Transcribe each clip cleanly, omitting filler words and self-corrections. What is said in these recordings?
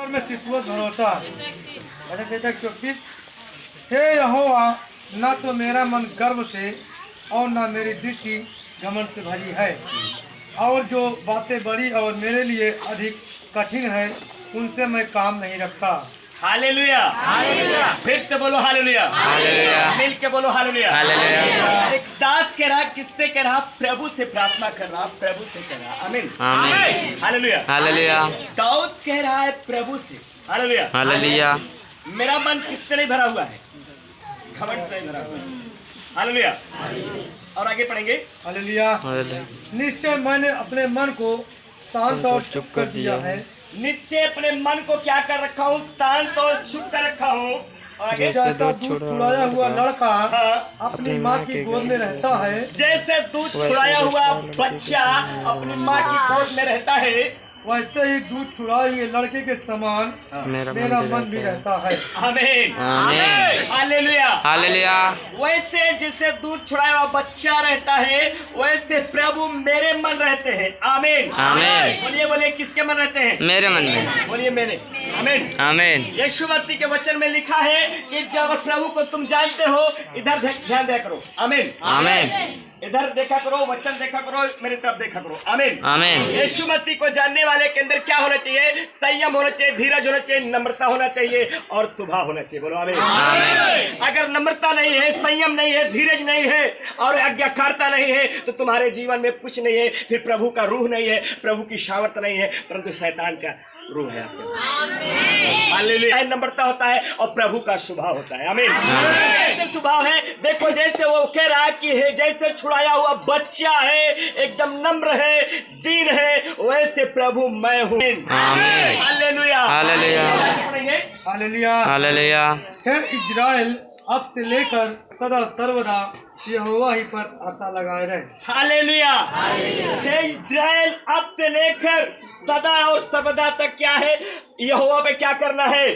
और मैं शिशुवत भरोसा। अच्छा चेता 34। हे यहोवा, ना तो मेरा मन गर्व से और ना मेरी दृष्टि घमंड से भरी है, और जो बातें बड़ी और मेरे लिए अधिक कठिन है उनसे मैं काम नहीं रखता। हालेलुया, फिर से बोलो हालेलुया, मिल के बोलो हालेलुया। एक दास कह रहा, किससे कह रहा? प्रभु से प्रार्थना कर रहा, प्रभु से कह रहा। आमीन, हालेलुया, दाऊद कह रहा है प्रभु से, हालेलुया, मेरा मन किससे नहीं भरा हुआ है? घमंड से नहीं भरा हुआ है। हालेलुया। और आगे पढ़ेंगे। हालेलुया। निश्चय मैंने अपने मन को शांत और चुप कर दिया है। नीचे अपने मन को क्या कर रखा हूँ? शांत और चुप कर रखा हूँ। जैसा दूध छुड़ाया हुआ लड़का अपनी माँ की गोद में रहता है, जैसे दूध छुड़ाया हुआ बच्चा अपनी माँ की गोद में रहता है, वैसे ही दूध छुड़ाए हुए लड़के के समान मेरा मन भी रहता है। आमीन, हालेलुया, हालेलुया। वैसे जिसे दूध छुड़ाया हुआ बच्चा रहता है, वैसे प्रभु मेरे मन रहते हैं। आमीन, आमीन। बोलिए बोलिए, किसके मन रहते हैं? मेरे मन में। बोलिए मेरे। आमीन, आमीन। यीशु मसीह के वचन में लिखा है कि जब प्रभु को तुम जानते हो, इधर ध्यान दिया करो। आमीन, आमीन। इधर देखा करो, वचन देखा करो, मेरी तरफ देखा करो। आमीन, आमीन। यीशु मसीह को जानने वाले के अंदर क्या होना चाहिए? संयम होना चाहिए, धीरज होना चाहिए, नम्रता होना चाहिए और स्वभाव होना चाहिए। बोलो आमीन। अगर नम्रता नहीं है, संयम नहीं है, धीरज नहीं है और आज्ञाकारिता नहीं है, तो तुम्हारे जीवन में कुछ नहीं है। फिर प्रभु का रूह नहीं है, प्रभु की सामर्थ नहीं है, परंतु शैतान का रूह है आपके। हालेलुया। नम्रता होता है और प्रभु का स्वभाव होता है। आमीन। जैसे स्वभाव है, देखो जैसे वो कह रहा कि है, जैसे छुड़ाया हुआ बच्चा है, एकदम नम्र है, दीन है, वैसे प्रभु मैं हूँ। Hallelujah, hallelujah, hallelujah, hallelujah. हे इज़राइल, अब से लेकर सदा सर्वदा यहोवा ही पर आशा लगाए रहे। हालेलुया। हे इज़राइल, अब से लेकर सदा और सर्वदा तक क्या है? यहोवा पे क्या करना है?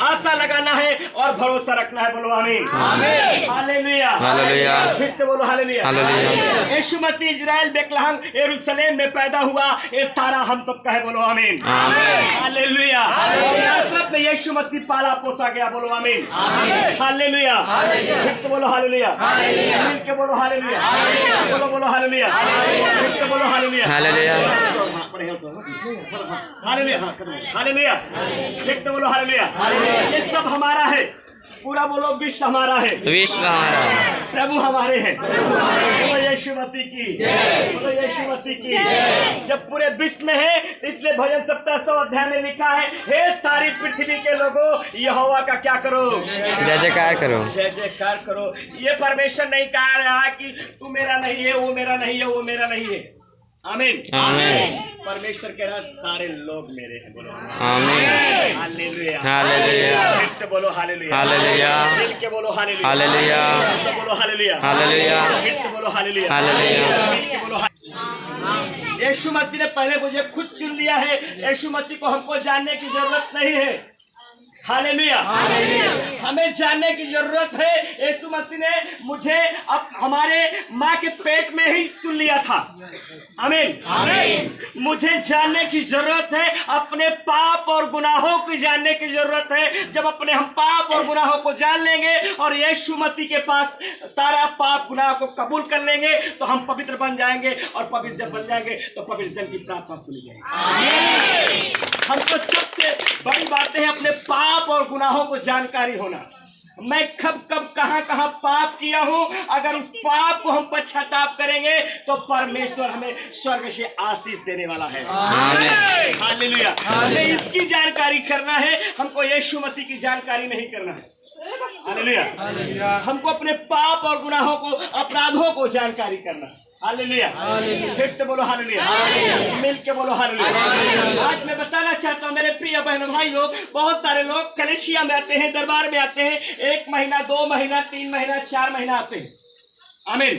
आशा लगाना है और भरोसा रखना है। बोलो आमीन, हालेलुया, हालेलुया। फिर से बोलो हालेलुया, हालेलुया। यीशु मसीह इज़राइल बेतलहम यरूशलेम में पैदा हुआ, ये सारा हम सबका है। बोलो आमीन, हालेलुया। नासरत में यीशु मसीह पाला पोसा गया। बोलो आमीन, हालेलुया, फिर से बोलो हालेलुया, मिल के बोलो हालेलुया, बोलो बोलो हालेलुया, फिर से बोलो हालेलुया, हालेलुया, हालेलुया, हालेलुया, फिर से बोलो हालेलुया। ये सब हमारा है, पूरा बोलो विश्व हमारा है, विश्व हमारा है, प्रभु हमारे हैं। बोलो यीशु मसीह की, बोलो यीशु मसीह की। जब पूरे विश्व में है, इसलिए भजन 1700 अध्याय में लिखा है, हे सारी पृथ्वी के लोगों, यहोवा का क्या करो? जय जयकार करो, जय जयकार करो। ये परमेश्वर नहीं कह रहा कि तू मेरा नहीं है, वो मेरा नहीं है, वो मेरा नहीं है। आमीन, आमीन। परमेश्वर कह रहा सारे लोग मेरे हैं। बोलो आमीन, हालेलुया, हालेलुया, फिर से बोलो हालेलुया, हालेलुया, मिल के बोलो हालेलुया, हालेलुया, फिर से बोलो हालेलुया, हालेलुया, फिर से बोलो हालेलुया, हालेलुया, मिल के बोलो हालेलुया। यीशु मसीह ने पहले मुझे खुद चुन लिया है। यीशु मसीह को हमको जानने की जरूरत नहीं है। हालेलुया, हमें जानने की जरूरत है। यीशु मसीह ने मुझे अब हमारे माँ के पेट में ही सुन लिया था। आमीन। मुझे जानने की जरूरत है, अपने पाप और गुनाहों की जानने की जरूरत है। जब अपने हम पाप और गुनाहों को जान लेंगे और यीशु मसीह के पास सारा पाप गुनाह को कबूल कर लेंगे, तो हम पवित्र बन जाएंगे और पवित्र जब बन जाएंगे तो पवित्र जन की प्रार्थना सुनी जाएगी। हमको सबसे बड़ी बात है अपने पाप और गुनाहों को जानकारी होना। मैं कब कब कहाँ कहाँ पाप किया हूँ, अगर उस पाप को हम पश्चाताप करेंगे तो परमेश्वर हमें स्वर्ग से आशीष देने वाला है। हालेलुया। हमें इसकी जानकारी करना है, हमको यीशु मसीह की जानकारी नहीं करना है। हालेलुया। हमको अपने पाप और गुनाहों को, अपराधों को जानकारी करना है। हालेलुया, फिर से बोलो हालेलुया, मिल के बोलो हालेलुया। आज मैं बताना चाहता हूँ मेरे प्रिय बहन भाई लोग, बहुत सारे लोग कलीसिया में आते हैं, दरबार में आते हैं, 1 महीना 2 महीना 3 महीना 4 महीना आते हैं। आमीन।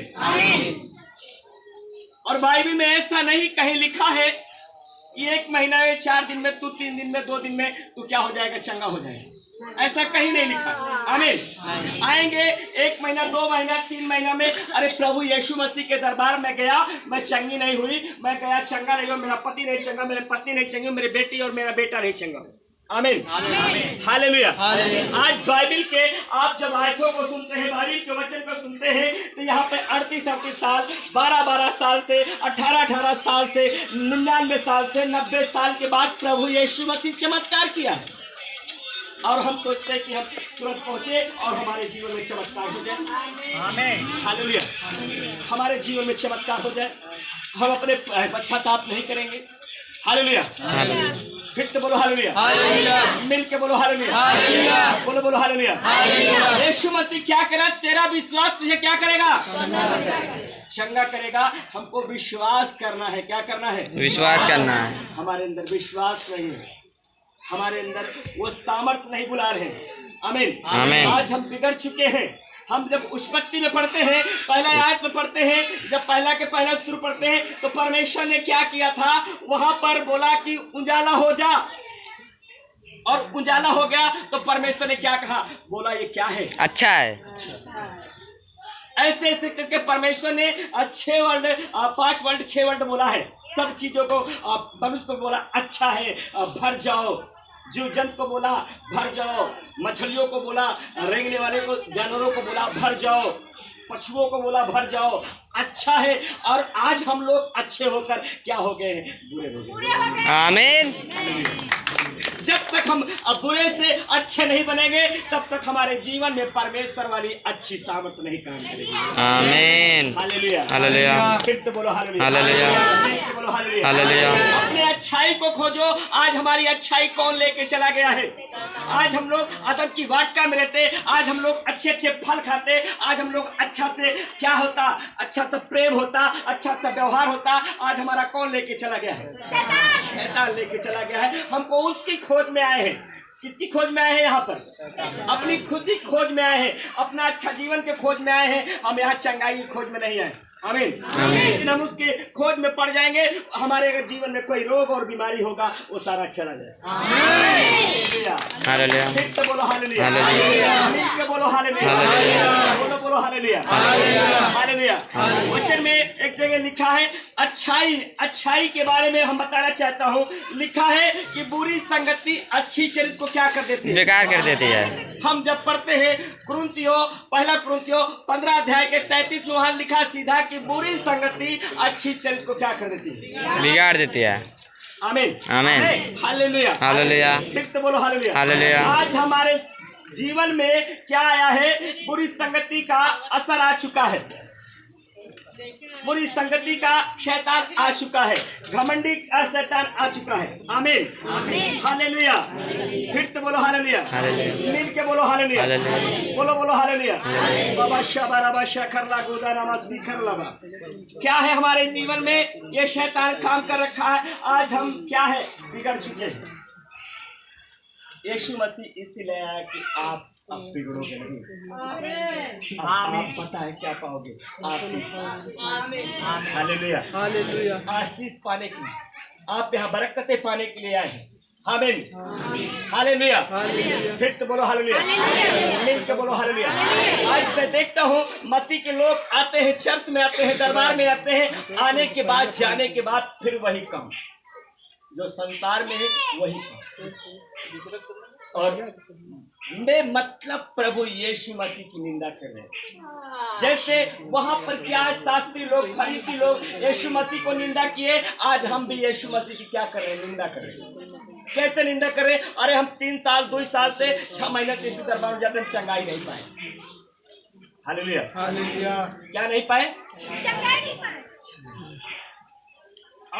और बाइबल में ऐसा नहीं कहीं लिखा है कि 1 महीना में 4 दिन में तू, 3 दिन में, 2 दिन में तू क्या हो जाएगा? चंगा हो जाएगा। ऐसा कहीं नहीं लिखा। आमीन। आएंगे 1 महीना 2 महीना 3 महीना में, अरे प्रभु यीशु मसीह के दरबार में गया, मैं चंगी नहीं हुई, मैं गया चंगा नहीं हुआ, मेरा पति नहीं चंगा, मेरे पत्नी नहीं चंगी, मेरी बेटी और मेरा बेटा नहीं चंगा। आमीन। हालेलुया। आज बाइबिल के आप जब आयतों को सुनते हैं, बाइबिल के वचन को सुनते हैं, तो यहाँ पे 38 साल, 12 साल से, 18 साल से, 99 साल से, 90 साल के बाद प्रभु यीशु मसीह चमत्कार किया है। और हम सोचते हैं कि हम तुरंत पहुंचे और हमारे जीवन में चमत्कार हो जाए। आमीन। हालेलुया। हमारे जीवन में चमत्कार हो जाए, हम अपने पश्चाताप नहीं करेंगे। हालेलुया। फिर तो बोलो हालेलुया। मिल के बोलो हालेलुया। बोलो बोलो हालेलुया। यीशु मसीह क्या करा? तेरा विश्वास तुझे क्या करेगा? चंगा करेगा। हमको विश्वास करना है। क्या करना है? विश्वास करना है। हमारे अंदर विश्वास नहीं है, हमारे अंदर वो सामर्थ नहीं बुला रहे हैं। आमीन। आज हम बिगड़ चुके हैं। हम जब उत्पत्ति में पढ़ते हैं, पहला आयत में पढ़ते हैं, जब पहला के पहला शुरू पढ़ते हैं, तो परमेश्वर ने क्या किया था? वहां पर बोला कि उजाला हो जा, और उजाला हो गया। तो परमेश्वर ने क्या कहा? बोला ये क्या है? अच्छा है। ऐसे ऐसे करके परमेश्वर ने 6 वर्ड, 5 वर्ड, 6 वर्ड बोला है। सब चीजों को मनुष्य को बोला अच्छा है, भर जाओ। जीव जंतु को बोला भर जाओ, मछलियों को बोला, रेंगने वाले को, जानवरों को बोला भर जाओ, पशुओं को बोला भर जाओ, अच्छा है। और आज हम लोग अच्छे होकर क्या हो गए हैं? बुरे हो गए। आमीन। जब तक हम बुरे से अच्छे नहीं बनेंगे, तब तक हमारे जीवन में परमेश्वर वाली अच्छी सामर्थ नहीं काम करेगी। आमीन। हालेलुया। हालेलुया। फिर तो बोलो हालेलुया। हालेलुया। बोलो हालेलुया। हालेलुया। अपने अच्छाई को खोजो। आज हमारी अच्छाई कौन लेके चला गया है? आज हम लोग आदम की वाटिका में रहते, आज हम लोग अच्छे अच्छे फल खाते, आज हम लोग अच्छा से क्या होता? अच्छा सा प्रेम होता, अच्छा सा व्यवहार होता। आज हमारा कौन लेके चला गया है? शैतान लेके चला गया है। हमको उसकी खोज में आए हैं। किसकी खोज में आए हैं? यहाँ पर अपनी खुद की खोज में आए हैं, अपना अच्छा जीवन के खोज में आए हैं। हम यहाँ चंगाई की खोज में नहीं आए। आमीन। लेकिन हम उसके खोज में पड़ जाएंगे, हमारे अगर जीवन में कोई रोग और बीमारी होगा, वो सारा चला जाएगा। हालेलुया। फिर तो बोलो हालेलुया। हालेलुया। बोलो हालेलुया। बोलो बोलो हालेलुया। हालेलुया। वचन में एक जगह लिखा है, अच्छाई के बारे में हम बताना चाहता हूँ। लिखा है कि बुरी संगति अच्छी चरित्र को क्या कर देती है? बेकार कर देती है। हम जब पढ़ते हैं पहला कुरिन्थियों 15 अध्याय के 33 में वहां लिखा सीधा कि बुरी संगति अच्छी चरित्र को क्या कर देती है? बिगाड़ देती है। आमीन। आमीन। हालेलुया। हालेलुया। फिर तो बोलो हालेलुया। हालेलुया। आज हमारे जीवन में क्या आया है? बुरी संगति का असर आ चुका है, बुरी संगति का शैतान आ चुका है, घमंडी का शैतान आ चुका है। आमीन। हालेलुया। फिर तो बोलो हालेलुया। मिल के बोलो हालेलुया। बोलो बोलो हालेलुया। बाबा शाबा शखरला गोदा नमाज़ करलाबा। क्या है हमारे जीवन में? ये शैतान काम कर रखा है। आज हम क्या है? बिगड़ चुके हैं। यीशु मसीह इसलिए आया कि आप अब बिगड़ोगे नहीं। आप पता है क्या पाओगे? आशीष। हालेलुया। हालेलुया। आशीष पाने के लिए आप यहाँ बरकतें पाने के लिए आए हैं। आमीन। हालेलुया। फिर तो बोलो हालेलुया। मिल के बोलो हालेलुया। आज मैं देखता हूँ मसीह के लोग आते हैं, चर्च में आते हैं, दरबार में आते हैं, आने के बाद जाने के बाद फिर वही काम जो संसार में है, वही काम। और मैं मतलब प्रभु यीशु मसीह की निंदा कर रहे हैं। जैसे वहां पर क्या शास्त्री लोग, फरीसी लोग यीशु मसीह को निंदा किए, आज हम भी यीशु मसीह की क्या कर रहे हैं? निंदा कर रहे हैं। कैसे निंदा कर रहे हैं? अरे हम 3 साल 2 साल से 6 महीने से इसी दरबार में जाते हैं, चंगाई नहीं पाए। हालेलुया। हालेलुया। क्या नहीं पाए? चंगाई नहीं पाए।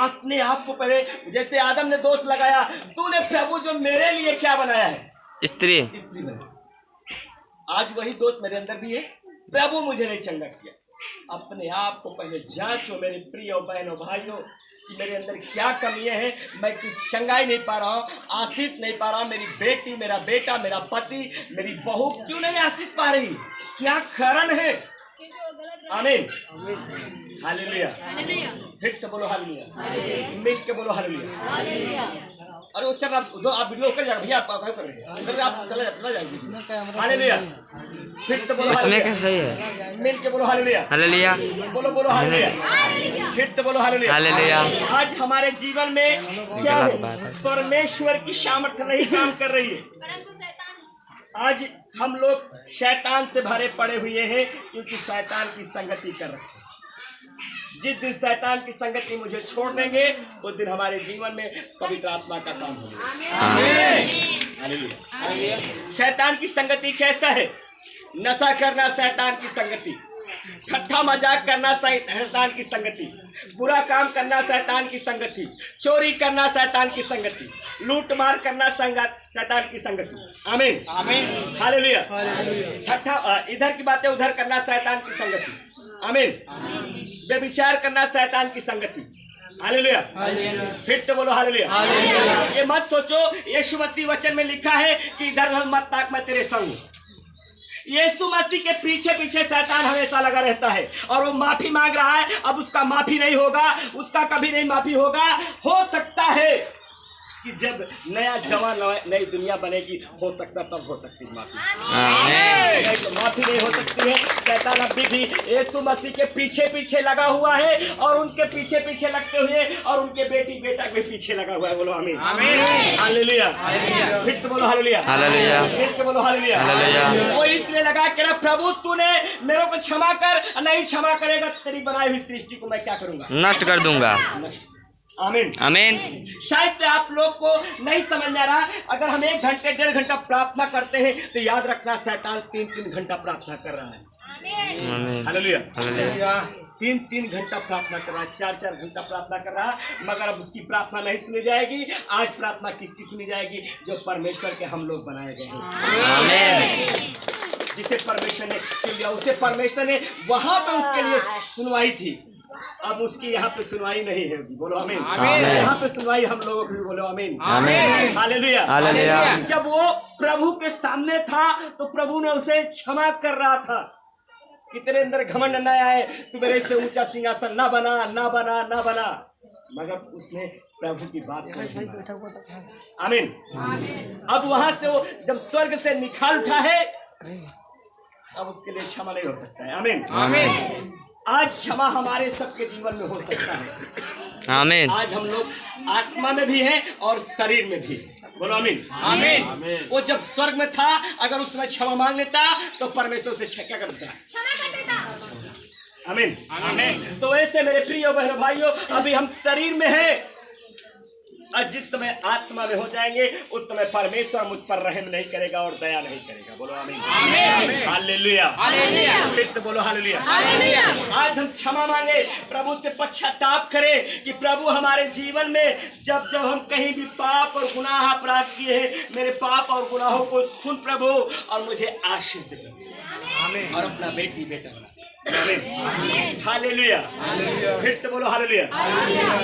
अपने आप को पहले, जैसे आदम ने दोष लगाया, तूने प्रभु जो मेरे लिए क्या बनाया है? स्त्री बना। आज वही दोस्त मेरे अंदर भी है। प्रभु मुझे नहीं चंगा किया। अपने आप को पहले जांचो मेरे प्रिय बहनों भाइयों कि मेरे अंदर क्या कमियां हैं। मैं कुछ चंगाई नहीं पा रहा हूँ, आशीष नहीं पा रहा हूँ। मेरी बेटी, मेरा बेटा, मेरा पति, मेरी बहू क्यों नहीं आशीष पा रही? क्या कारण है? आमीन। हालेलुया। फिर से बोलो हालेलुया। मिल के बोलो हालेलुया। अरे वो चल आप वीडियो कर जाएगा भैया, आप क्या कर रहे हैं? इधर आप चला जाएंगे। हालेलुया। फिर तो बोलो इसमें हालेलुया। क्या सही है? मिल के बोलो हालेलुया। हालेलुया। बोलो बोलो हालेलुया। फिर तो बोलो हालेलुया। हालेलुया। आज हमारे जीवन में क्या है? परमेश्वर की सामर्थ्य नहीं काम कर रही है। आज हम लोग शैतान से भरे पड़े हुए हैं, क्योंकि शैतान की संगति कर रहे हैं। जिस दिन शैतान की संगति मुझे छोड़ देंगे, उस दिन हमारे जीवन में पवित्र आत्मा का काम होगा। हालेलुया। शैतान की संगति कैसा है? नशा करना शैतान की संगति, ठट्ठा मजाक करना शैतान की संगति, बुरा काम करना शैतान की संगति, चोरी करना शैतान की संगति, लूट मार करना शैतान की संगति। आमीन आमीन हालेलुया। ठट्ठा इधर की बातें उधर करना शैतान की संगति। आमीन। व्यभिचार करना शैतान की संगति। हालेलुया। फिर तो बोलो हालेलुया। ये मत सोचो, यीशु मसीह वचन में लिखा है कि इधर उधर मत ताक, मैं तेरे संग हूं। यीशु मसीह के पीछे पीछे शैतान हमेशा लगा रहता है, और वो माफी मांग रहा है। अब उसका माफी नहीं होगा, उसका कभी नहीं माफी होगा। हो सकता है कि जब नया जवान नई दुनिया बनेगी, हो सकता तब हो सकती माफी। नहीं तो माफी नहीं हो सकती है। शैतान अभी भी यीशु मसीह के पीछे पीछे लगा हुआ है, और उनके पीछे पीछे लगते हुए, और उनके बेटी बेटा के पीछे लगा हुआ है। बोलो आमीन हालेलुया। फिर तो बोलो हालेलुया। फिर तो बोलो हालेलुया। वो इसलिए लगा कि ना प्रभु तूने मेरे को क्षमा कर, नहीं क्षमा करेगा तेरी बनाई हुई सृष्टि को मैं क्या करूंगा? नष्ट कर दूंगा। आमीन आमीन। शायद आप लोग को नहीं समझ में आ रहा। अगर हम 1 घंटे 1.5 घंटा प्रार्थना करते हैं, तो याद रखना शैतान 3-3 घंटा प्रार्थना कर रहा है। हालेलुया। 3-3 घंटा प्रार्थना कर रहा है, 4-4 घंटा प्रार्थना कर रहा है, मगर अब उसकी प्रार्थना नहीं सुनी जाएगी। आज प्रार्थना किसकी सुनी जाएगी? जो परमेश्वर के हम लोग बनाए गए हैं। जिसे परमेश्वर ने चुन लिया, उसे परमेश्वर ने वहां पे उसके लिए सुनवाई थी। अब उसकी यहाँ पे सुनवाई नहीं है। बोलो आमीन। यहाँ पे सुनवाई हम लोगों की। बोलो आमीन हालेलुया। जब वो प्रभु के सामने था, तो प्रभु ने उसे क्षमा कर रहा था कि तेरे अंदर घमंड न आए, तू मेरे से ऊंचा सिंहासन ना बना, ना बना, ना बना। मगर उसने प्रभु की बात नहीं। आमीन। अब वहां से वो जब स्वर्ग से निकाल उठा है, अब उसके लिए क्षमा नहीं हो सकता है। आमीन आमीन। आज क्षमा हमारे सबके जीवन में हो सकता है। आमीन। आज हम लोग आत्मा में भी हैं और शरीर में भी। बोलो आमीन आमीन। वो जब स्वर्ग में था, अगर उसमें क्षमा मांग लेता, तो परमेश्वर से क्या करता? क्षमा कर देता। आमीन आमीन। तो वैसे मेरे प्रिय बहनों भाइयों, अभी हम शरीर में हैं, और जिस समय आत्मा में हो जाएंगे, उस समय परमेश्वर मुझ पर रहम नहीं करेगा और दया नहीं करेगा। बोलो आमीन हालेलुया। फिर तो बोलो हालेलुया। आज हम क्षमा मांगे, प्रभु से पश्चाताप करें कि प्रभु हमारे जीवन में जब जब हम कहीं भी पाप और गुनाह अपराध किए हैं, मेरे पाप और गुनाहों को सुन प्रभु, और मुझे आशीष दे प्रभु, और अपना बेटी बेटा बना। हालेलुया। फिर तो बोलो हालेलुया।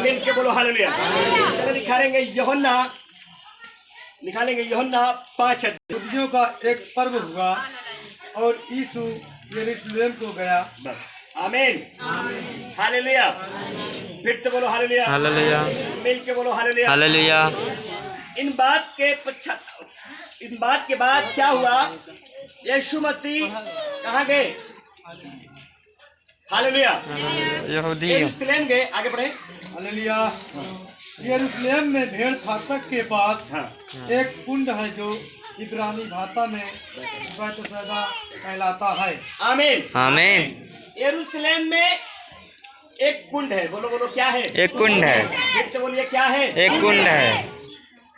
मिल के बोलो हालेलुया। चलो निकालेंगे यूहन्ना 5। यहूदियों का एक पर्व हुआ, और यीशु यरूशलेम को गया। आमीन हालेलुया। फिर तो बोलो हालेलुया। मिल के बोलो हालेलुया। इन बात के बाद क्या हुआ? यीशु मसीह कहाँ गए? हालेलुया। यरूशलेम गए। आगे बढ़े। हालेलुया। यरूशलेम में भेड़ फाटक के पास एक कुंड है, जो इब्रानी भाषा में बैतसैदा कहलाता है। आमीन आमीन। यरूशलेम में एक कुंड है। बोलो बोलो क्या है? एक कुंड है। फिर तो बोलिए क्या है? एक कुंड है।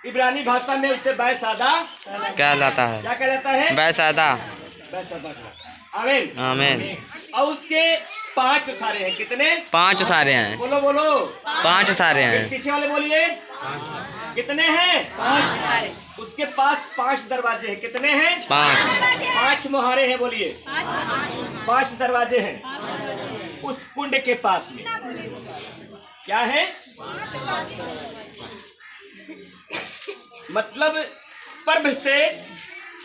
इब्रानी भाषा में उसे बैतसैदा कहलाता है। क्या कहलाता है? बैतसैदा। आमीन आमीन। और उसके 5 सारे हैं। कितने? 5 सारे हैं। बोलो बोलो 5 सारे हैं। पीछे वाले बोलिए कितने हैं? 5। उसके पास 5 दरवाजे हैं। कितने हैं? 5 मुहारे हैं। बोलिए 5 दरवाजे हैं उस कुंड के पास में। क्या है? मतलब पर्व से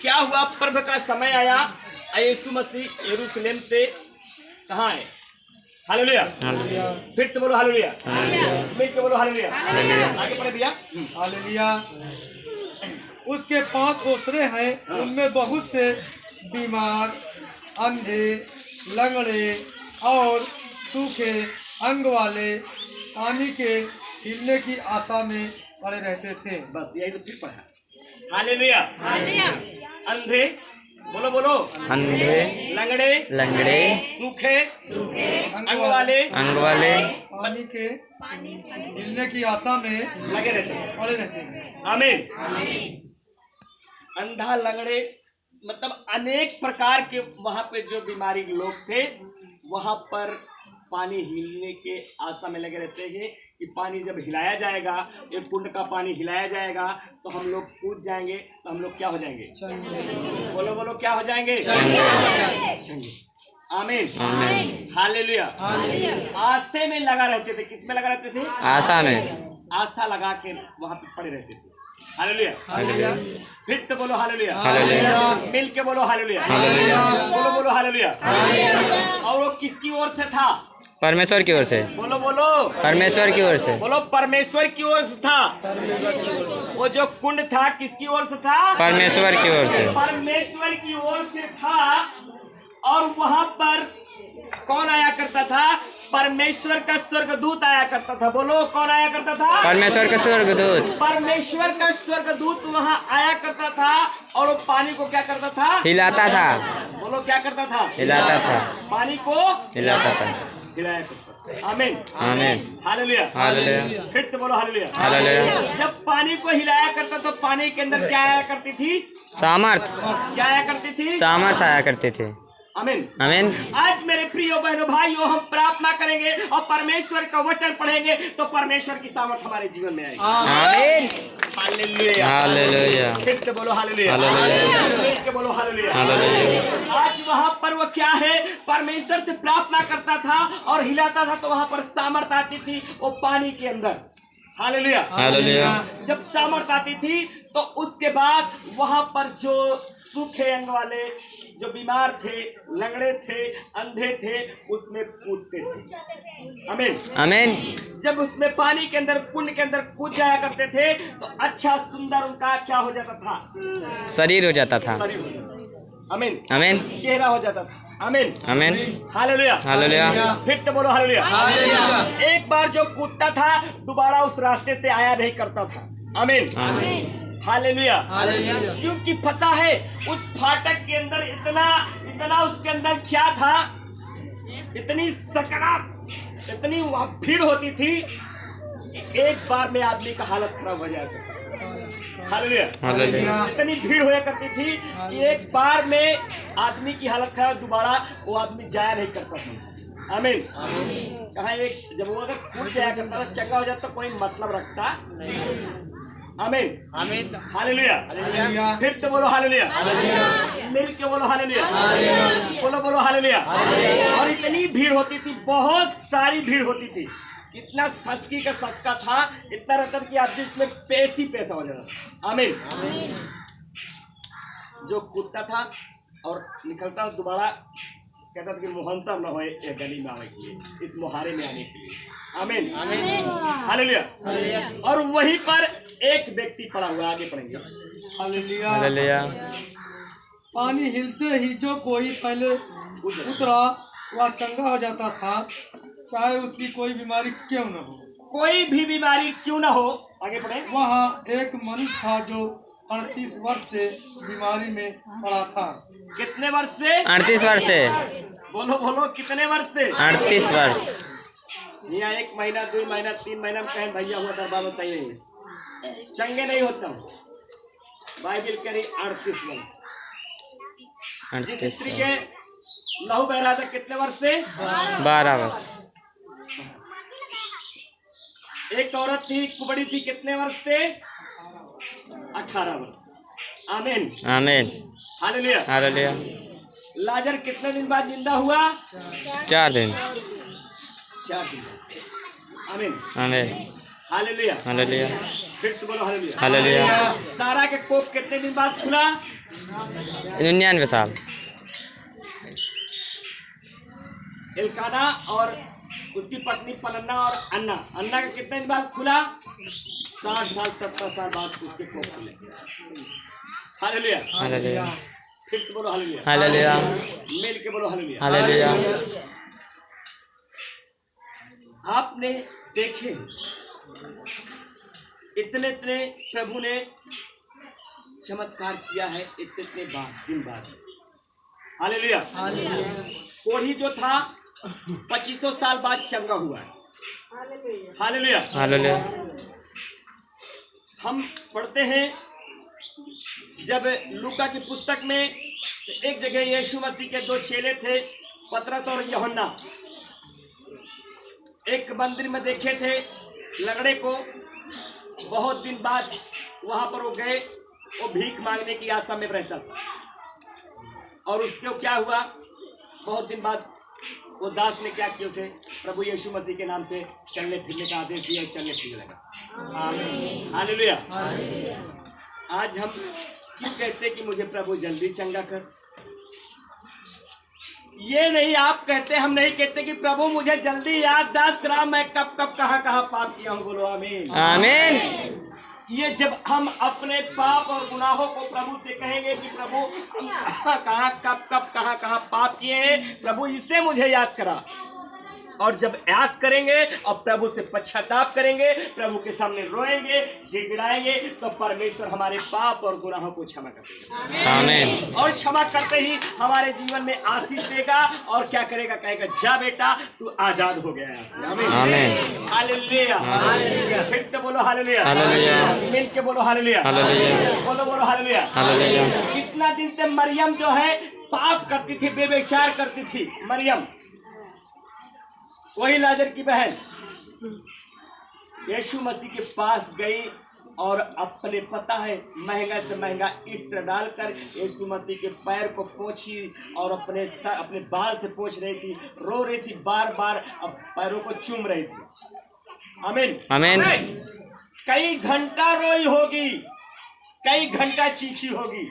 क्या हुआ? पर्व का समय आया। यीशु मसीह यरूशलेम से कहाँ है? हालेलुया। हालेलुया। फिर तो बोलो हालेलुया। मिल के बोलो हालेलुया। आगे पढ़े भैया। हालेलुया। उसके 5 ओसरे हैं, उनमें बहुत से बीमार, अंधे, लंगड़े और सूखे अंग वाले पानी के हिलने की आशा में पड़े रहते थे। बस यही तो फिर पढ़ा। हालेलुया। अंधे बोलो बोलो, अंधे, लंगड़े लंगड़े, सूखे अंग वाले अंग वाले पानी के हिलने की आशा में लगे रहते हैं। पड़े रहते हैं। आमीन। अंधा लंगड़े मतलब अनेक प्रकार के वहां पे जो बीमारी के लोग थे वहां पर पानी हिलने के आशा में लगे रहते हैं कि पानी जब हिलाया जाएगा, एक कुंड का पानी हिलाया जाएगा तो हम लोग कूद जाएंगे, तो हम लोग क्या हो जाएंगे? बोलो बोलो, क्या हो जाएंगे? चंगे। आमीन। हालेलुया। आशे में लगा रहते थे। किस में लगा रहते थे? आशा में। आशा लगा के वहां पे पड़े रहते थे। हालेलुया। हालेलुया। फिर तो बोलो हालेलुया। हालेलुया। मिल के बोलो हालेलुया। हालेलुया। बोलो बोलो हालेलुया। और वो किसकी ओर से था? परमेश्वर की ओर से। बोलो बोलो, परमेश्वर की ओर से। बोलो परमेश्वर की ओर से था। वो जो कुंड था किसकी ओर से था? परमेश्वर की ओर से। परमेश्वर की ओर से था। और वहां पर कौन आया करता था? परमेश्वर का स्वर्गदूत आया करता था। बोलो, कौन आया करता था? परमेश्वर का स्वर्गदूत। परमेश्वर का स्वर्गदूत वहां आया करता था और वो पानी को क्या करता था? हिलाता था। बोलो, क्या करता था? हिलाता था। पानी को हिलाता था। हिलाया करता था। आमीन। आमीन। हालेलुया। हालेलुया। फिर से बोलो हालेलुया। हालेलुया। जब पानी को हिलाया करता तो पानी के अंदर क्या आया करती थी? सामर्थ। क्या आया करती थी? सामर्थ आया करते थे। आमीन। आमीन। आज मेरे प्रिय बहनों भाइयों, हम प्रार्थना करेंगे और परमेश्वर का वचन पढ़ेंगे तो परमेश्वर की सामर्थ हमारे जीवन में आएगी। आमीन। हालेलुया। हालेलुया। फिर से बोलो हालेलुया। हालेलुया। फिर से बोलो हालेलुया। हालेलुया। आज वहाँ पर वो क्या है? परमेश्वर से प्रार्थना करता था और हिलाता था तो वहाँ पर सामर्थ आती थी वो पानी के अंदर। हालेलुया। हालेलुया। जब सामर्थ आती थी तो उसके बाद वहाँ पर जो सूखे अंग वाले, जो बीमार थे, लंगड़े थे, अंधे थे, उसमें कूदते थे। आमीन। आमीन। जब उसमें पानी के अंदर, कुंड के अंदर कूद जाया करते थे तो अच्छा सुंदर उनका क्या हो जाता था? शरीर हो जाता था। आमीन। आमीन। चेहरा हो जाता था। आमीन। आमीन। हालेलुया। हालेलुया। फिर तो बोलो हालेलुया। एक बार जो कूदता था दोबारा उस रास्ते से आया नहीं करता था। आमीन। हालेलुया। क्योंकि पता है उस फाटक के अंदर इतना उसके अंदर क्या था? इतनी सकरात, इतनी वहां भीड़ होती थी कि एक बार में आदमी का हालत खराब हो जाता था। हालेलुया। हालेलुया। इतनी भीड़ होया करती थी कि एक बार में आदमी की हालत खराब, दोबारा वो आदमी जाया नहीं करता था। आमीन। कहा एक जब वो अगर कूद जाया करता था, चंगा हो जाता, कोई मतलब रखता। आमीन। आमीन। हालेलुया। फिर तो बोलो हालेलुया। मिल के बोलो हालेलुया। बोलो बोलो हालेलुया। और इतनी भीड़ होती थी, बहुत सारी भीड़ होती थी, इतना सस्की का सस्का था, इतना रहता कि आदमी इसमें पैसा ही पैसा हो जाता। आमीन। जो कूदता था और निकलता दोबारा कहता था कि मोहंतर न हो एक गली में आने के लिए, इस मुहारे में आने के लिए। आमीन। हालेलुया। और वहीं पर एक व्यक्ति पड़ा हुआ, आगे पढ़ेंगे। हालेलुया। हालेलुया। पानी हिलते ही जो कोई पहले उतरा वह चंगा हो जाता था, चाहे उसकी कोई बीमारी क्यों न हो। कोई भी बीमारी क्यों ना हो। आगे पढ़े। वहाँ एक मनुष्य था जो 38 वर्ष से बीमारी में पड़ा था। कितने वर्ष से? 38 वर्ष से। बोलो बोलो, कितने वर्ष से? 38 वर्ष। यहाँ 1 महीना 2 महीना 3 महीना में कहें भैया हुआ दरबार में सही नहीं है, चंगे नहीं होता हूँ। बाइबिल कह रही 38 वर्ष। जिस स्त्री के लहू बह रहा था कितने वर्ष से? 12 वर्ष। एक औरत थी, कुबड़ी थी, कितने वर्ष से? 18 वर्ष। आमीन। आमीन। हालेलुया। हालेलुया। लाजर कितने दिन बाद जिंदा हुआ? 4 दिन। 4 दिन। आमीन। आमीन। हालेलुया। हालेलुया। फिर तो बोलो हालेलुया। हालेलुया। सारा के कोप कितने दिन बाद खुला? 99 साल। एल्काना और उसकी पत्नी पन्ना और अन्ना, अन्ना का कितने दिन बाद खुला? 60 साल 70 साल बाद उसके कोख खुले। हालेलुया, हालेलुया, फिर से बोलो हालेलुया, हालेलुया, मिल के बोलो हालेलुया। हालेलुया। आपने देखे इतने इतने प्रभु ने चमत्कार किया है, इतने इतने दिन बाद। हालेलुया। कोढ़ी जो था 2500 साल बाद चंगा हुआ है। Hallelujah, hallelujah. हम पढ़ते हैं जब लूका की पुस्तक में एक जगह यीशु मसीह के 2 चेले थे, पतरस और यूहन्ना, एक मंदिर में देखे थे लंगड़े को। बहुत दिन बाद वहां पर वो गए, वो भीख मांगने की आशा में रहता था, और उसको क्या हुआ, बहुत दिन बाद वो दास ने क्या किया, उसे प्रभु यीशु मसीह के नाम से चलने फिरने का आदेश दिया, चलने फिरने लगा। हालेलुया। आज हम क्यों कहते कि मुझे प्रभु जल्दी चंगा कर? ये नहीं आप कहते, हम नहीं कहते कि प्रभु मुझे जल्दी याददाश्त करा, मैं कब कब कहाँ कहाँ पाप किया हूँ। बोलो आमीन, आमीन। ये जब हम अपने पाप और गुनाहों को प्रभु से कहेंगे कि प्रभु हम कहाँ कब कहाँ कहाँ पाप किए हैं, प्रभु इससे मुझे याद करा। और जब याद करेंगे और प्रभु से पश्चाताप करेंगे, प्रभु के सामने रोएंगे, गिड़गिड़ाएंगे, तो परमेश्वर हमारे पाप और गुनाहों को क्षमा करेगा। आमीन। और क्षमा करते ही हमारे जीवन में आशीष देगा, और क्या करेगा, कहेगा जा बेटा तू आजाद हो गया है। आमीन, आमीन। हालेलुया। फिर तो बोलो हालेलुया, हालेलुया, मिल के बोलो हालेलुया, हालेलुया, बोलो हालेलुया, हालेलुया। कितना दिन से मरियम जो है पाप करती थी, बेविचार करती थी। मरियम वही लाजर की बहन यीशु मसीह के पास गई और अपने पता है महंगा से महंगा इत्र डालकर यीशु मसीह के पैर को पोंछी और अपने बाल से पोंछ रही थी, रो रही थी बार बार, अब पैरों को चूम रही थी। आमीन, आमीन। कई घंटा रोई होगी, कई घंटा चीखी होगी।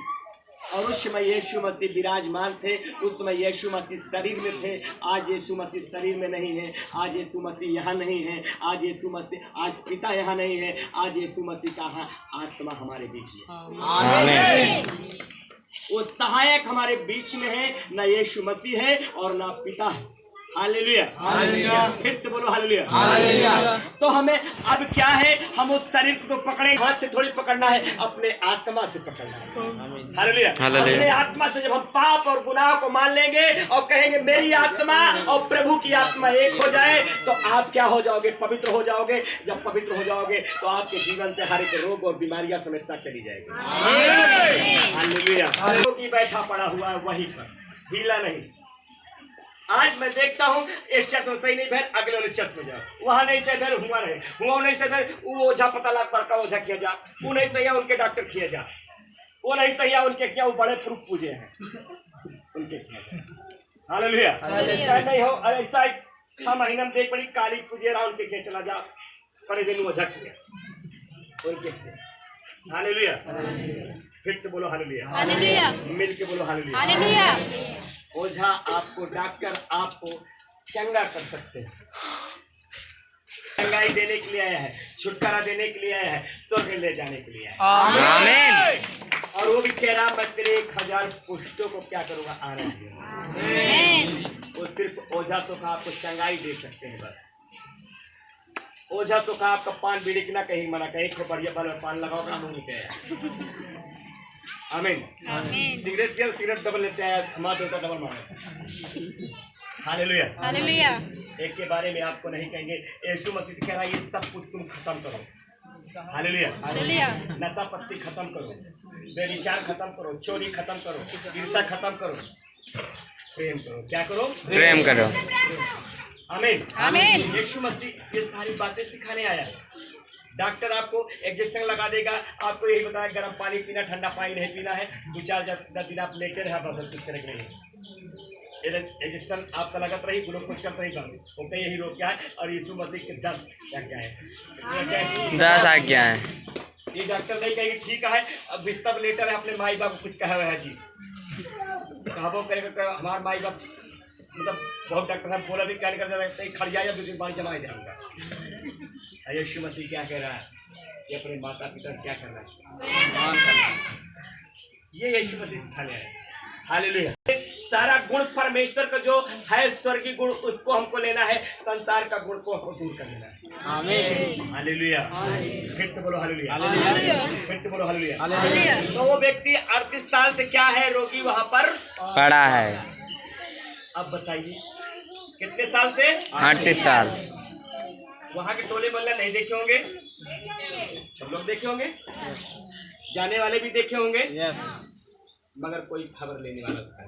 और उस समय यीशु मसीह विराजमान थे, उस समय यीशु मसीह शरीर में थे। आज यीशु मसीह शरीर में नहीं है, आज यीशु मसीह यहाँ नहीं है, आज यीशु मसीह, आज पिता यहाँ नहीं है, आज यीशु मसीह का आत्मा हमारे बीच में। आमीन। वो सहायक हमारे बीच में है, न यीशु मसीह है और न पिता है। Hallelujah, hallelujah. फिर से बोलो हालेलुया, हालेलुया। तो हमें अब क्या है, हम उस शरीर को पकड़े, हाथ से थोड़ी पकड़ना है, अपने आत्मा से पकड़ना है। हालेलुया, अपने आत्मा से जब हम पाप और गुनाह को मान लेंगे और कहेंगे मेरी आत्मा और प्रभु की आत्मा एक हो जाए, तो आप क्या हो जाओगे, पवित्र हो जाओगे। जब पवित्र हो जाओगे तो आपके जीवन से हर एक रोग और बीमारियां समस्या चली जाएगी। हालेलुया। की बैठा पड़ा हुआ है वहीं पर, हिला नहीं। आज मैं देखता हूँ इस छत में सही नहीं फिर अगले वाले छत में जाओ, वहाँ नहीं सही फिर हुआ नहीं, हुआ नहीं सही फिर वो ओझा पता लग पड़ता, ओझा किया जा, वो नहीं सही है उनके डॉक्टर किया जा, वो नहीं सही है उनके क्या, वो बड़े प्रूफ पूजे हैं उनके किया जा। हालेलुया। नहीं हो ऐसा 6 महीने में देख पड़ी काली पूजे रहा, उनके क्या चला जा, बड़े दिन ओझा किया उनके। हालेलुया। फिर से बोलो हालेलुया, हालेलुया। मिल के बोलो हालेलुया, हालेलुया। ओझा आपको, डॉक्टर आपको चंगा कर सकते हैं, चंगाई देने के लिए आया है, छुटकारा देने के लिए आया है, स्वर्ग ले जाने के लिए आया है। आमीन। और वो भी कह रहा मैं तेरे 1000 पुष्टों को क्या करूँगा, आना है। वो सिर्फ ओझा तो का आपको चंगाई दे सकते हैं बस। ओझा तो का आपका पान बीड़ी की ना कहीं मना, कहीं तो बढ़िया भर में पान लगाओ ना मुँह के। आमीन। सिगरेट पिया, सिगरेट डबल लेते हैं, हमारे तो डबल मारे। Hallelujah, hallelujah. एक के बारे में आपको नहीं कहेंगे, यीशु मसीह कह रहा है ये सब कुछ तुम खत्म करो। Hallelujah, hallelujah. नशा पत्ती खत्म करो, बेविचार खत्म करो, चोरी खत्म करो, ईर्ष्या खत्म करो, प्रेम करो। क्या करो? प्रेम करो। आमीन, आमीन। यीशु मसीह ये सारी बातें सिखाने आया है। डॉक्टर आपको इंजेक्शन लगा देगा, आपको यही बताया गर्म पानी पीना, ठंडा पानी नहीं पीना है, 2-4 दिन आप लेते रहे बदल कुछ तरह नहीं। इंजेक्शन आपका लगत रही, ग्लूकोज चल रही बंद, उनका यही रोग क्या है। और यीशु मसीह के 10 क्या है, 10 आज्ञा है। ये डॉक्टर नहीं कहेगी ठीक है, अब बिस्तर लेटर है, अपने माई बाप कुछ कहा हुआ है जी, कहावो करेगा हमारे माई बाप मतलब बहुत डॉक्टर साहब बोला भी क्या नहीं करता खड़ जाए या दूसरी बार जमा जाऊंगा। यीशु मसीह क्या कह रहा है कि अपने माता पिता क्या कर रहा है, ये यीशु मसीह सिखाने आए। हालेलुया। सारा गुण परमेश्वर का जो है स्वर्गीय गुण उसको हमको लेना है, संसार का गुण को हमको दूर कर देना है। आमीन। हालेलुया। फिर तो बोलो हालेलुया। फिर तो बोलो हालेलुया। तो वो व्यक्ति 38 साल से क्या है रोगी वहां पर पड़ा है। अब बताइए कितने साल से? 38 साल। वहां के टोले मोहल्ला नहीं देखे होंगे, सब लोग देखे होंगे, जाने वाले भी देखे होंगे, मगर कोई खबर लेने वाला था।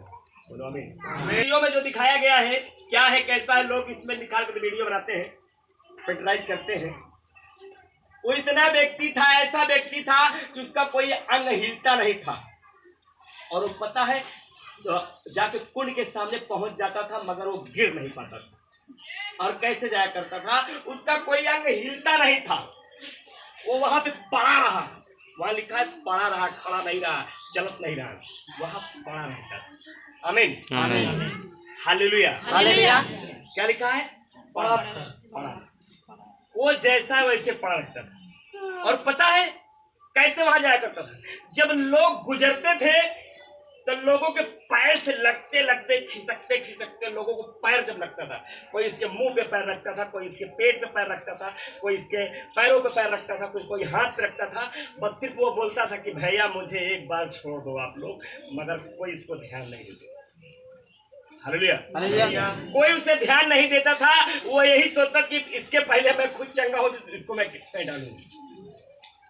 बोलो आमीन। वीडियो में जो दिखाया गया है क्या है, कैसा है, लोग इसमें निकाल कर वीडियो बनाते हैं, पेट्राइज करते हैं। वो इतना व्यक्ति था, ऐसा व्यक्ति था कि उसका कोई अंग हिलता नहीं था, और वो पता है तो जाके कुंड के सामने पहुंच जाता था मगर वो गिर नहीं पाता था। और कैसे जाया करता था, उसका कोई अंग हिलता नहीं था, वो वहां पे पड़ा रहा। वहां लिखा है पड़ा रहा, खड़ा नहीं रहा, चलत नहीं रहा, वहां पड़ा रहता था। आमीन। हालेलुया। क्या लिखा है? पड़ा। वो जैसा वैसे पड़ा रहता था। और पता है कैसे वहां जाया करता था? जब लोग गुजरते थे तो लोगों के पैर से लगते खिसकते लोगों को पैर जब लगता था, कोई इसके मुंह पे पैर रखता था, कोई इसके पेट पे पैर रखता था, कोई इसके पैरों पे पैर रखता था, कोई हाथ पे रखता था, बस सिर्फ वो बोलता था कि भैया मुझे एक बार छोड़ दो आप लोग, मगर कोई इसको ध्यान नहीं देता। हालेलुया। कोई उसे ध्यान नहीं देता था। वो यही सोचता कि इसके पहले मैं खुद चंगा हो तो इसको मैं किसमें डालूंगा।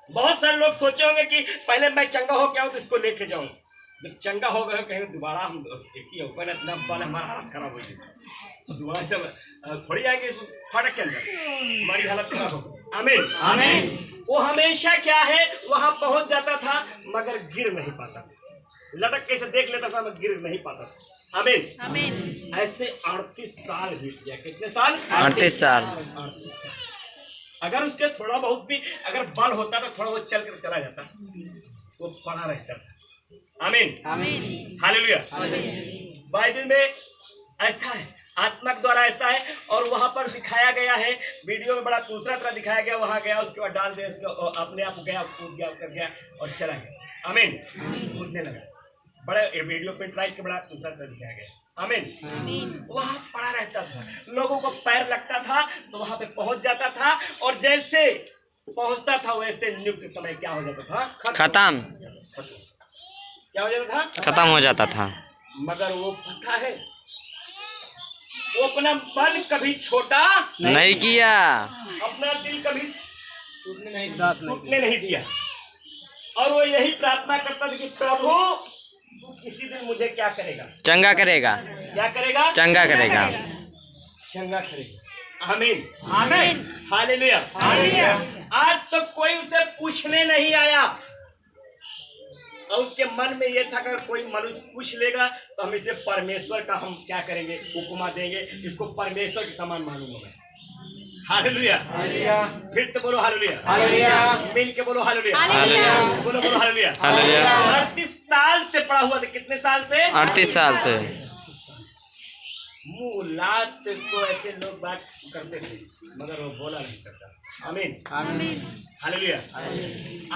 बहुत सारे लोग सोचे होंगे कि पहले मैं चंगा हो क्या हूं तो इसको लेके जाऊं, जब चंगा हो गए कहेंगे दोबारा हम हमारा हालत खराब हो जाएगी, दोबारा से थोड़ी आएंगे फाटक के अंदर, हमारी हालत खराब होगी। आमीन। आमीन। वो हमेशा क्या है वहां पहुंच जाता था मगर गिर नहीं पाता था, लटक के से देख लेता था मगर गिर नहीं पाता था। आमीन। आमीन। ऐसे 38 साल बीत गया। कितने साल? 38 साल। अगर उसके थोड़ा बहुत भी अगर बल होता तो थोड़ा बहुत चल कर चला जाता, वो पड़ा रहता था। आमीन। आमीन। हालेलुया। बाइबल में ऐसा है, आत्मा के द्वारा ऐसा है, और वहां पर दिखाया गया है वीडियो में बड़ा दूसरा तरह दिखाया गया। वहां गया, उसके बाद डाल दिया, अपने आप गया, कूद गया, कर गया और चला गया। आमीन। कूदने लगा, बड़े वीडियो पे ट्राई के बड़ा दूसरा तरह दिखाया गया। आमीन। वहां पड़ा रहता था, लोगों को पैर लगता था तो वहां पे पहुंच जाता था, और जैसे पहुंचता था वैसे नियुक्त समय क्या हो जाता था? खत्म। क्या हो जाता था? खत्म हो जाता था। मगर वो पता है वो अपना मन कभी छोटा नहीं किया, अपना दिल कभी टूटने नहीं दिया, और वो यही प्रार्थना करता था कि प्रभु तू किसी दिन मुझे क्या करेगा? चंगा करेगा। क्या करेगा? चंगा करेगा। चंगा करेगा। आमीन। आमीन। हालेलुया। आज तो कोई उसे पूछने नहीं आया, और उसके मन में ये था अगर कोई मनुष्य पूछ लेगा तो हम इसे परमेश्वर का हम क्या करेंगे? उपमा देंगे, इसको परमेश्वर के समान मानूंगा मैं। हालेलुया। फिर तो बोलो हालेलुया। मिल के बोलो हालेलुया। बोलो हालेलुया। 38 साल से पड़ा हुआ था। कितने साल से? 38 साल से। मुंह लात को ऐसे लोग बात करते थे मगर वो बोला नहीं करता। आमीन। आमीन। हालेलुया।